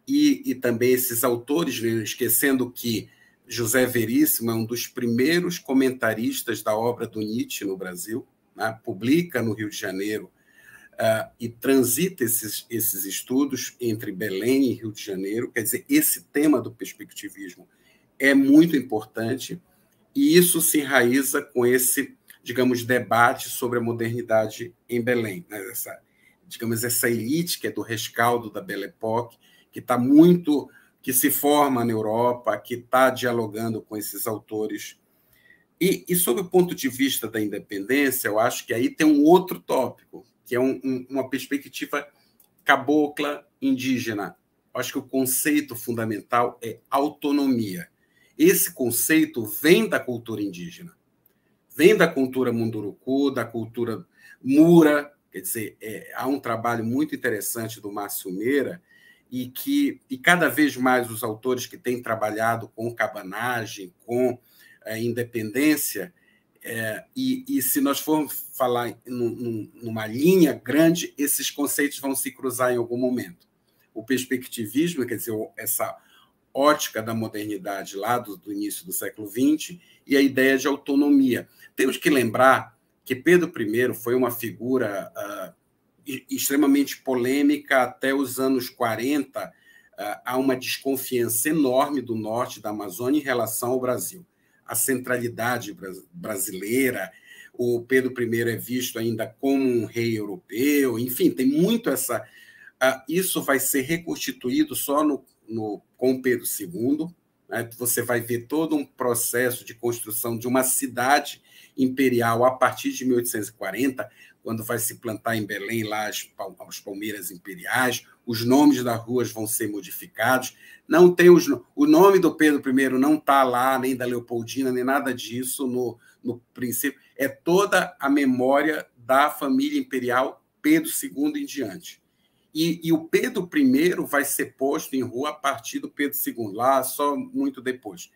e também esses autores, né, esquecendo que José Veríssimo é um dos primeiros comentaristas da obra do Nietzsche no Brasil, né, publica no Rio de Janeiro, e transita esses estudos entre Belém e Rio de Janeiro. Quer dizer, esse tema do perspectivismo é muito importante, e isso se enraiza com esse, digamos, debate sobre a modernidade em Belém, né? Essa elite que é do rescaldo da Belle Époque, que se forma na Europa, que está dialogando com esses autores. E sob o ponto de vista da independência, eu acho que aí tem um outro tópico, que é uma perspectiva cabocla indígena. Eu acho que o conceito fundamental é autonomia. Esse conceito vem da cultura indígena, vem da cultura Munduruku, da cultura Mura. Quer dizer, há um trabalho muito interessante do Márcio Meira, e cada vez mais os autores que têm trabalhado com cabanagem, com independência, e se nós formos falar numa linha grande, esses conceitos vão se cruzar em algum momento. O perspectivismo, quer dizer, essa ótica da modernidade lá do início do século XX, e a ideia de autonomia. Temos que lembrar que Pedro I foi uma figura extremamente polêmica. Até os anos 40, há uma desconfiança enorme do norte da Amazônia em relação ao Brasil. A centralidade brasileira, o Pedro I é visto ainda como um rei europeu, enfim, tem muito essa... Isso vai ser reconstituído só com Pedro II, né? Você vai ver todo um processo de construção de uma cidade imperial a partir de 1840, quando vai se plantar em Belém lá as palmeiras imperiais, os nomes das ruas vão ser modificados, não tem o nome do Pedro I não está lá, nem da Leopoldina, nem nada disso no princípio, é toda a memória da família imperial Pedro II em diante. E o Pedro I vai ser posto em rua a partir do Pedro II, lá só muito depois.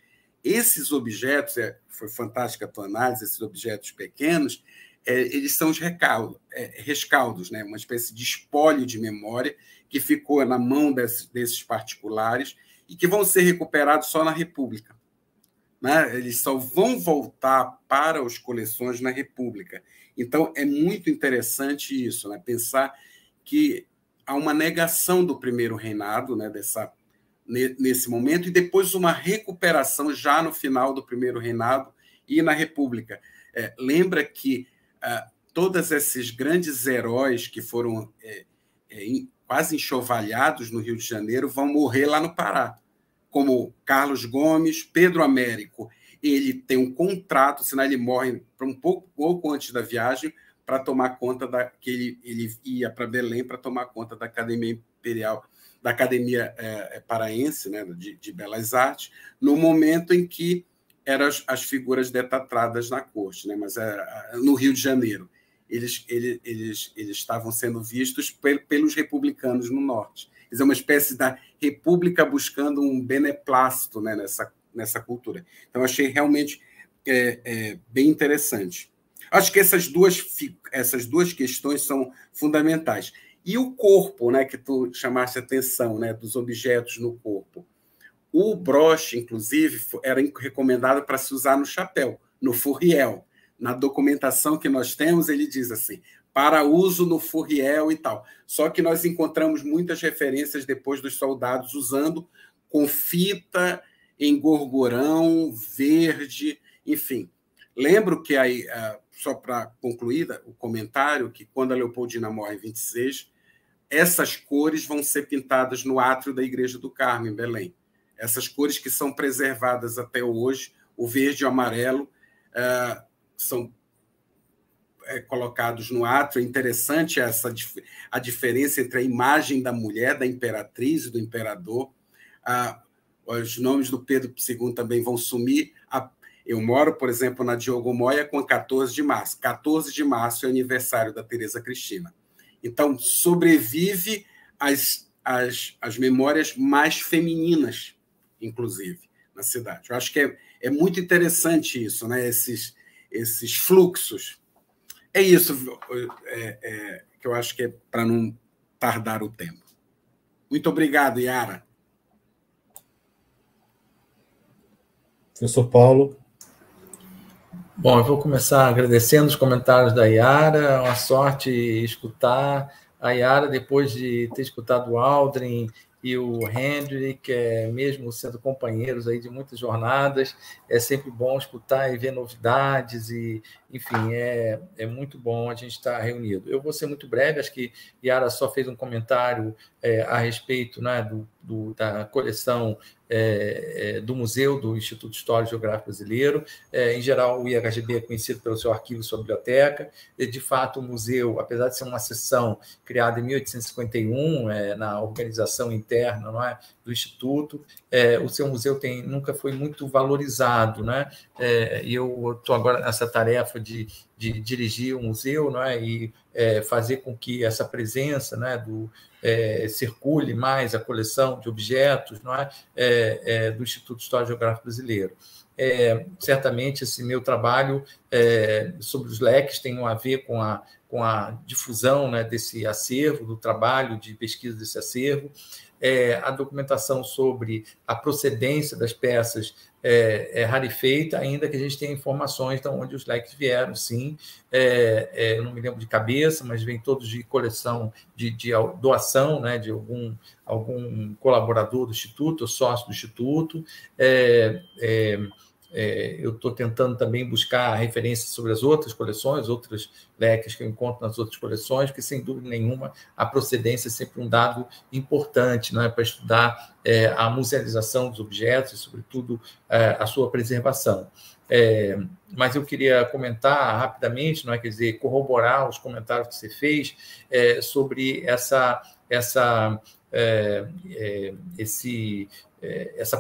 Esses objetos, foi fantástica a tua análise, esses objetos pequenos, eles são os rescaldos, né? Uma espécie de espólio de memória que ficou na mão desses particulares e que vão ser recuperados só na República, né? Eles só vão voltar para as coleções na República. Então, é muito interessante isso, né? Pensar que há uma negação do primeiro reinado, né? Nesse momento, e depois uma recuperação já no final do primeiro reinado e na República. Lembra que todos esses grandes heróis que foram quase enxovalhados no Rio de Janeiro vão morrer lá no Pará, como Carlos Gomes, Pedro Américo. Ele tem um contrato, senão ele morre um pouco antes da viagem, para tomar conta que ele ia para Belém para tomar conta da Academia Imperial, da Academia Paraense, né, de Belas Artes, no momento em que eram as figuras detatradas na corte, né, mas no Rio de Janeiro. Eles estavam sendo vistos pelos republicanos no norte. É uma espécie da república buscando um beneplácito, né, nessa cultura. Então, achei realmente bem interessante. Acho que essas duas questões são fundamentais. E o corpo, né, que tu chamaste a atenção, né, dos objetos no corpo. O broche, inclusive, era recomendado para se usar no chapéu, no furriel. Na documentação que nós temos, ele diz assim, para uso no furriel e tal. Só que nós encontramos muitas referências depois dos soldados usando com fita em gorgorão, verde, enfim. Lembro que, aí, só para concluir o comentário, que quando a Leopoldina morre em 26, essas cores vão ser pintadas no átrio da Igreja do Carmo, em Belém. Essas cores que são preservadas até hoje, o verde e o amarelo, são colocados no átrio. É interessante a diferença entre a imagem da mulher, da imperatriz e do imperador. Os nomes do Pedro II também vão sumir. Eu moro, por exemplo, na Diogo Moya com 14 de março. 14 de março é o aniversário da Teresa Cristina. Então, sobrevive as memórias mais femininas, inclusive, na cidade. Eu acho que é muito interessante isso, né? Esses fluxos. É isso que eu acho que é para não tardar o tempo. Muito obrigado, Yara. Professor Paulo. Bom, eu vou começar agradecendo os comentários da Yara. É uma sorte escutar a Yara depois de ter escutado o Aldrin e o Hendrik, mesmo sendo companheiros aí de muitas jornadas. É sempre bom escutar e ver novidades, e, enfim, é muito bom a gente estar reunido. Eu vou ser muito breve, acho que Yara só fez um comentário a respeito, né, da coleção do Museu do Instituto Histórico e Geográfico Brasileiro. Em geral, o IHGB é conhecido pelo seu arquivo e sua biblioteca. De fato, o museu, apesar de ser uma seção criada em 1851, na organização interna, não é, do Instituto, o seu museu nunca foi muito valorizado, né? E eu estou agora nessa tarefa de dirigir o museu, não é, e fazer com que essa presença, né, circule mais a coleção de objetos, não é, do Instituto Histórico e Geográfico Brasileiro. Certamente, esse meu trabalho sobre os leques tem a ver com a difusão, né, desse acervo, do trabalho de pesquisa desse acervo. A documentação sobre a procedência das peças é rarefeita, ainda que a gente tenha informações de onde os leques vieram, sim. Eu não me lembro de cabeça, mas vem todos de coleção, de doação, né, de algum colaborador do Instituto, ou sócio do Instituto. Eu estou tentando também buscar referências sobre as outras coleções, outras leques que eu encontro nas outras coleções, porque, sem dúvida nenhuma, a procedência é sempre um dado importante, né, para estudar a musealização dos objetos e, sobretudo, a sua preservação. Mas eu queria comentar rapidamente, não é, quer dizer, corroborar os comentários que você fez sobre essa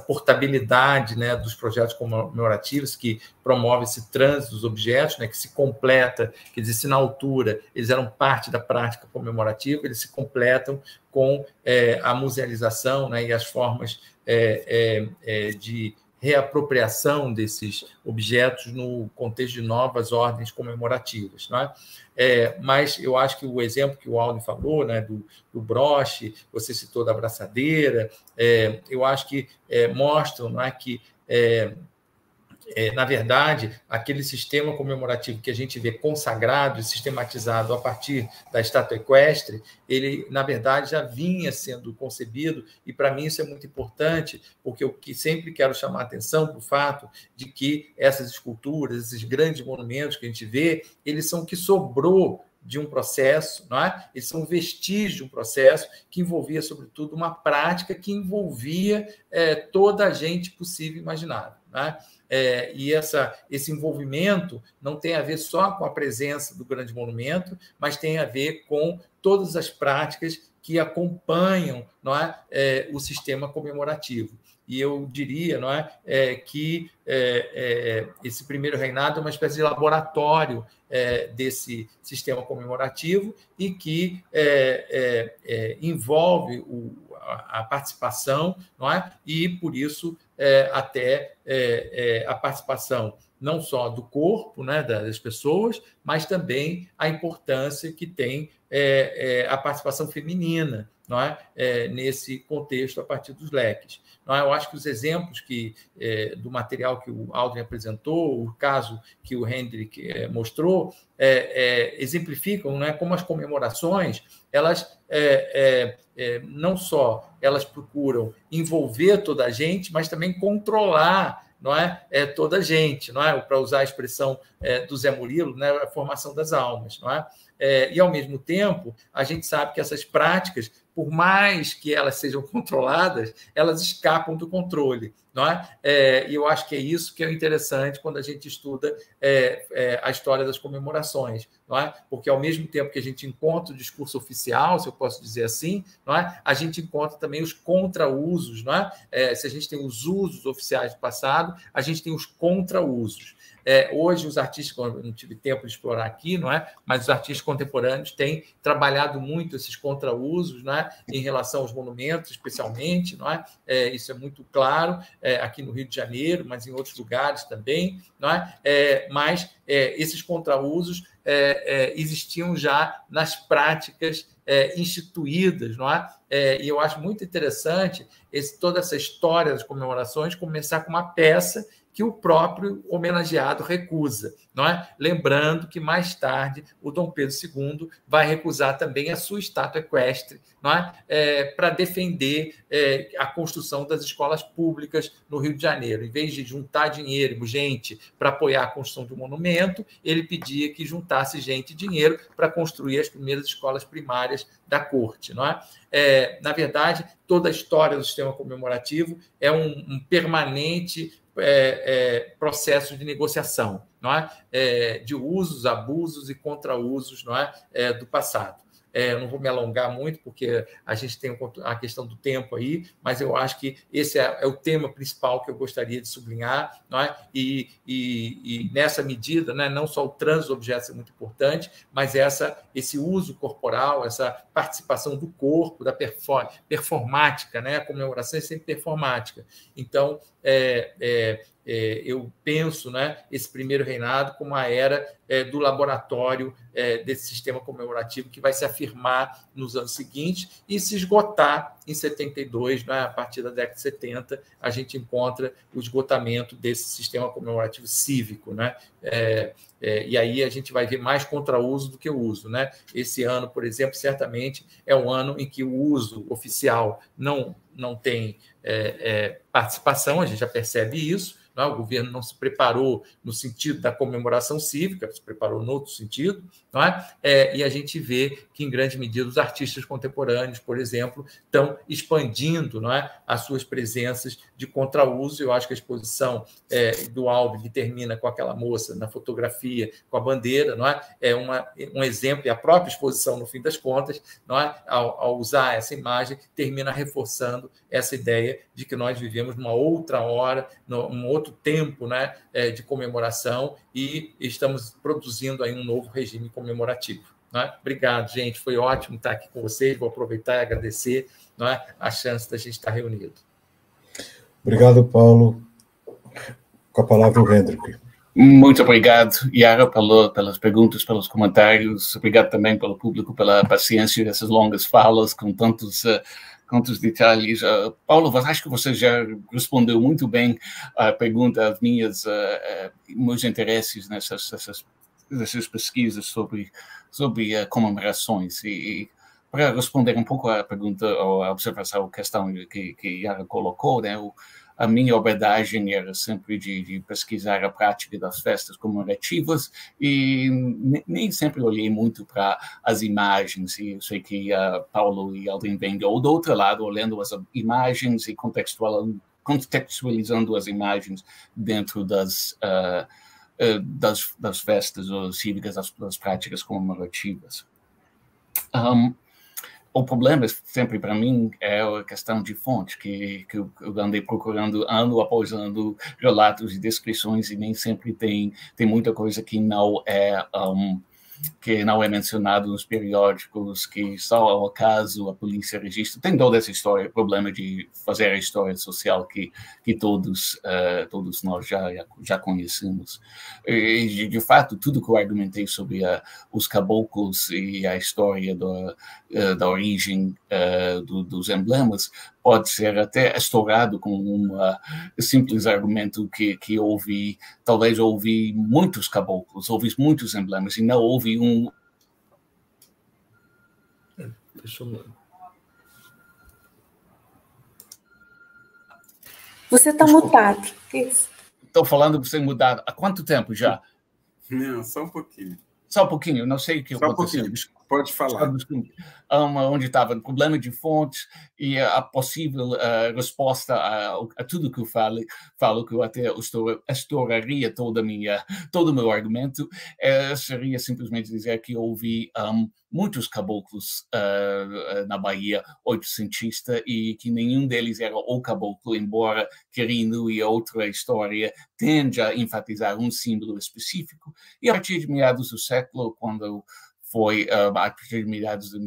portabilidade, né, dos projetos comemorativos, que promove esse trânsito dos objetos, né, que se completa, quer dizer, se na altura eles eram parte da prática comemorativa, eles se completam com a musealização, né, e as formas de reapropriação desses objetos no contexto de novas ordens comemorativas, não é? Mas eu acho que o exemplo que o Aldrin falou, né, do broche, você citou da abraçadeira, eu acho que mostram, não é, que na verdade, aquele sistema comemorativo que a gente vê consagrado e sistematizado a partir da estátua equestre, ele, na verdade, já vinha sendo concebido, e para mim isso é muito importante, porque eu sempre quero chamar a atenção para o fato de que essas esculturas, esses grandes monumentos que a gente vê, eles são o que sobrou de um processo, não é? Eles são vestígios de um processo que envolvia, sobretudo, uma prática que envolvia toda a gente possível e imaginável, não é? E esse envolvimento não tem a ver só com a presença do grande monumento, mas tem a ver com todas as práticas que acompanham, não é, o sistema comemorativo. E eu diria, não é, que esse primeiro reinado é uma espécie de laboratório desse sistema comemorativo e que envolve a participação, não é? E, por isso, até a participação não só do corpo, né, das pessoas, mas também a importância que tem a participação feminina, não é? Nesse contexto, a partir dos leques. Não é? Eu acho que os exemplos do material que o Aldrin apresentou, o caso que o Hendrik mostrou, exemplificam, não é, como as comemorações, elas não só elas procuram envolver toda a gente, mas também controlar não é? Toda a gente, não é? Para usar a expressão do Zé Murilo, né? A formação das almas, não é? E, ao mesmo tempo, a gente sabe que essas práticas, por mais que elas sejam controladas, elas escapam do controle, não é? E eu acho que é isso que é interessante quando a gente estuda a história das comemorações, não é? Porque, ao mesmo tempo que a gente encontra o discurso oficial, se eu posso dizer assim, não é? A gente encontra também os contra-usos, não é? Se a gente tem os usos oficiais do passado, a gente tem os contra-usos. Hoje, os artistas, eu não tive tempo de explorar aqui, não é? Mas os artistas contemporâneos têm trabalhado muito esses contra-usos, não é? Em relação aos monumentos, especialmente, não é? Isso é muito claro aqui no Rio de Janeiro, mas em outros lugares também, não é? Mas esses contra-usos existiam já nas práticas instituídas, não é? E eu acho muito interessante toda essa história das comemorações começar com uma peça que o próprio homenageado recusa, não é? Lembrando que, mais tarde, o Dom Pedro II vai recusar também a sua estátua equestre, não é? Para defender a construção das escolas públicas no Rio de Janeiro. Em vez de juntar dinheiro, gente, para apoiar a construção de um monumento, ele pedia que juntasse gente e dinheiro para construir as primeiras escolas primárias da corte, não é? Na verdade, toda a história do sistema comemorativo é um permanente processo de negociação, não é? De usos, abusos e contra-usos, não é? Do passado. Eu não vou me alongar muito, porque a gente tem a questão do tempo aí, mas eu acho que esse é o tema principal que eu gostaria de sublinhar, não é? E nessa medida, né, não só o trânsito de objetos é muito importante, mas esse uso corporal, essa participação do corpo, da performática, né? A comemoração é sempre performática. Então, eu penso, né, esse primeiro reinado como a era do laboratório desse sistema comemorativo que vai se afirmar nos anos seguintes e se esgotar em 72, né, a partir da década de 70, a gente encontra o esgotamento desse sistema comemorativo cívico, né? E aí a gente vai ver mais contra-uso do que o uso, né? Esse ano, por exemplo, certamente é um ano em que o uso oficial não tem participação, a gente já percebe isso. Não, o governo não se preparou no sentido da comemoração cívica, se preparou no outro sentido, não é? E a gente vê que, em grande medida, os artistas contemporâneos, por exemplo, estão expandindo, não é, as suas presenças de contrauso. Eu acho que a exposição do Alves, que termina com aquela moça na fotografia com a bandeira, não é um exemplo, e a própria exposição, no fim das contas, não é, ao usar essa imagem, termina reforçando essa ideia de que nós vivemos numa outra hora, num outro tempo, né, de comemoração, e estamos produzindo aí um novo regime comemorativo. Não é? Obrigado, gente. Foi ótimo estar aqui com vocês. Vou aproveitar e agradecer, não é, a chance da gente estar reunido. Obrigado, Paulo. Com a palavra, o Hendrik. Muito obrigado, Yara, pelas perguntas, pelos comentários. Obrigado também pelo público, pela paciência dessas longas falas com tantos detalhes. Paulo, acho que você já respondeu muito bem a pergunta, as meus interesses nessas pesquisas sobre comemorações. E para responder um pouco à pergunta, ou à observação, a questão que Yara colocou, né, a minha abordagem era sempre de pesquisar a prática das festas comemorativas e nem sempre olhei muito para as imagens. E eu sei que Paulo e Aldrin vêm do outro lado, olhando as imagens e contextualizando as imagens dentro das festas cívicas, das práticas comemorativas. O problema sempre para mim é a questão de fonte, que eu andei procurando ano após ano relatos e descrições e nem sempre tem muita coisa que não é mencionado nos periódicos, que só ao acaso a polícia registra. Tem toda essa história, problema de fazer a história social que todos nós já conhecemos. E, de fato, tudo que eu argumentei sobre os caboclos e a história da origem dos emblemas pode ser até estourado com um simples argumento que talvez ouvi muitos caboclos, ouvi muitos emblemas e não ouvi um... Você está mutado. Isso. Estou falando sem mudar. Há quanto tempo já? Não, só um pouquinho. Só um pouquinho, não sei o que aconteceu. Pode falar. Onde estava o problema de fontes e a possível resposta a tudo que eu falo que eu até estouraria todo o meu argumento, seria simplesmente dizer que houve muitos caboclos na Bahia oitocentista e que nenhum deles era o caboclo, embora Quirino e outra história tende a enfatizar um símbolo específico. E a partir de meados do século, quando foi a partir de meados de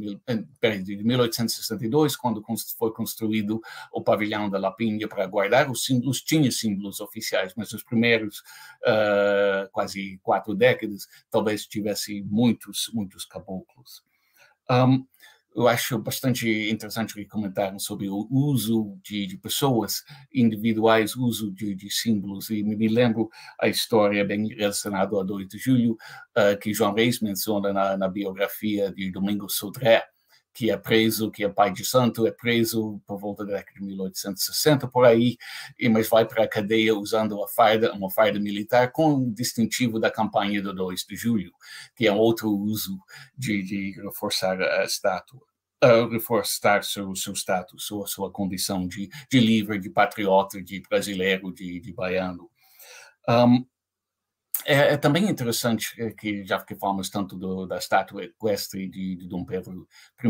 1862, quando foi construído o pavilhão da Lapinha para guardar os símbolos, tinha símbolos oficiais, mas os primeiros quase 4 décadas talvez tivesse muitos caboclos. Eu acho bastante interessante que comentaram sobre o uso de pessoas individuais, uso de símbolos, e me lembro a história bem relacionada a 2 de julho, que João Reis menciona na biografia de Domingos Sodré, que é preso, que é pai de santo, é preso por volta da década de 1860, por aí, mas vai para a cadeia usando uma farda militar com o distintivo da campanha do 2 de julho, que é outro uso de reforçar a estátua. Reforçar seu status, sua condição de livre, de patriota, de brasileiro, de baiano. É também interessante que, já que falamos tanto da estátua equestre de Dom Pedro I,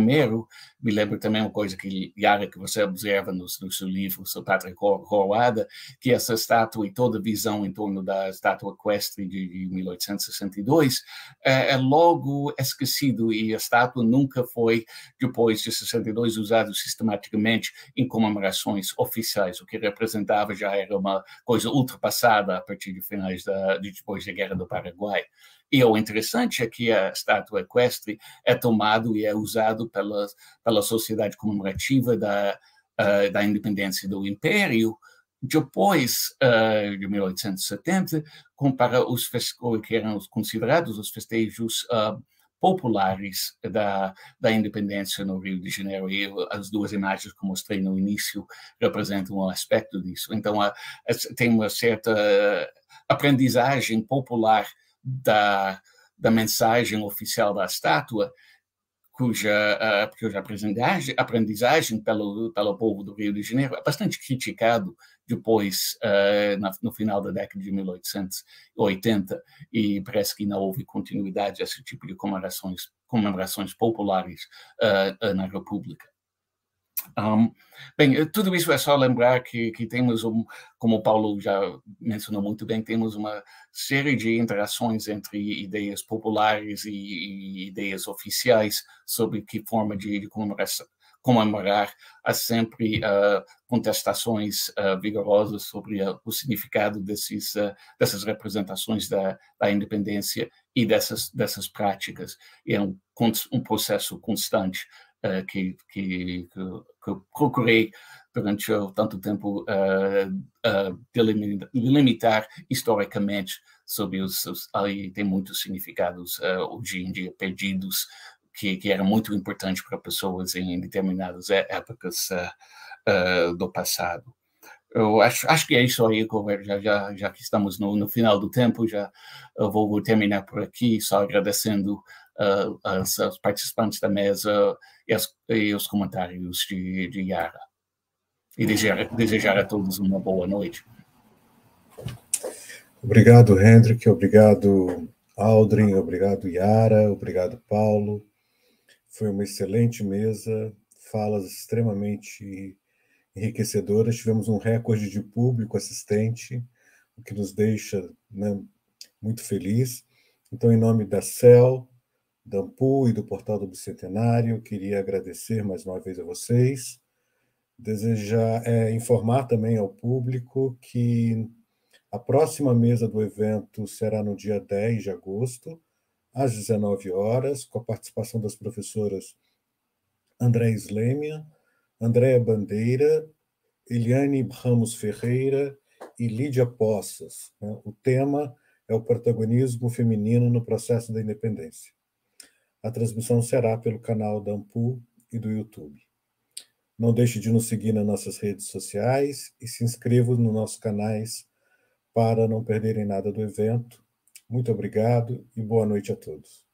me lembro também uma coisa que, Yara, que você observa no seu livro, seu Pátria Coroada, que essa estátua e toda a visão em torno da estátua equestre de 1862 é logo esquecido, e a estátua nunca foi, depois de 62, usada sistematicamente em comemorações oficiais, o que representava já era uma coisa ultrapassada a partir de finais depois da Guerra do Paraguai. E o interessante é que a estátua equestre é tomado e é usado pela sociedade comemorativa da independência do Império depois de 1870, para os que eram considerados os festejos populares da independência no Rio de Janeiro, e as duas imagens que mostrei no início representam um aspecto disso. Então, tem uma certa aprendizagem popular da mensagem oficial da estátua, cuja aprendizagem pelo povo do Rio de Janeiro é bastante criticado depois, no final da década de 1880, e parece que não houve continuidade a esse tipo de comemorações populares na República. Bem, tudo isso é só lembrar que temos, como o Paulo já mencionou muito bem, temos uma série de interações entre ideias populares e ideias oficiais sobre que forma de comemorar. Há sempre contestações vigorosas sobre o significado dessas representações da independência e dessas práticas. E é um processo constante que eu procurei durante tanto tempo delimitar historicamente sobre aí tem muitos significados hoje em dia perdidos, que eram muito importantes para pessoas em determinadas épocas do passado. Eu acho que é isso aí, já que estamos no final do tempo, eu vou terminar por aqui, só agradecendo aos participantes da mesa e os comentários de Yara. E desejar a todos uma boa noite. Obrigado, Hendrik, obrigado, Aldrin, obrigado, Yara, obrigado, Paulo. Foi uma excelente mesa, falas extremamente enriquecedoras. Tivemos um recorde de público assistente, o que nos deixa, né, muito feliz. Então, em nome da CEL, da AMPU e do Portal do Bicentenário, queria agradecer mais uma vez a vocês. Informar também ao público que a próxima mesa do evento será no dia 10 de agosto, às 19 horas, com a participação das professoras André Slêmia, Andréa Bandeira, Eliane Ramos Ferreira e Lídia Poças. O tema é o protagonismo feminino no processo da independência. A transmissão será pelo canal da AMPU e do YouTube. Não deixe de nos seguir nas nossas redes sociais e se inscreva nos nossos canais para não perderem nada do evento. Muito obrigado e boa noite a todos.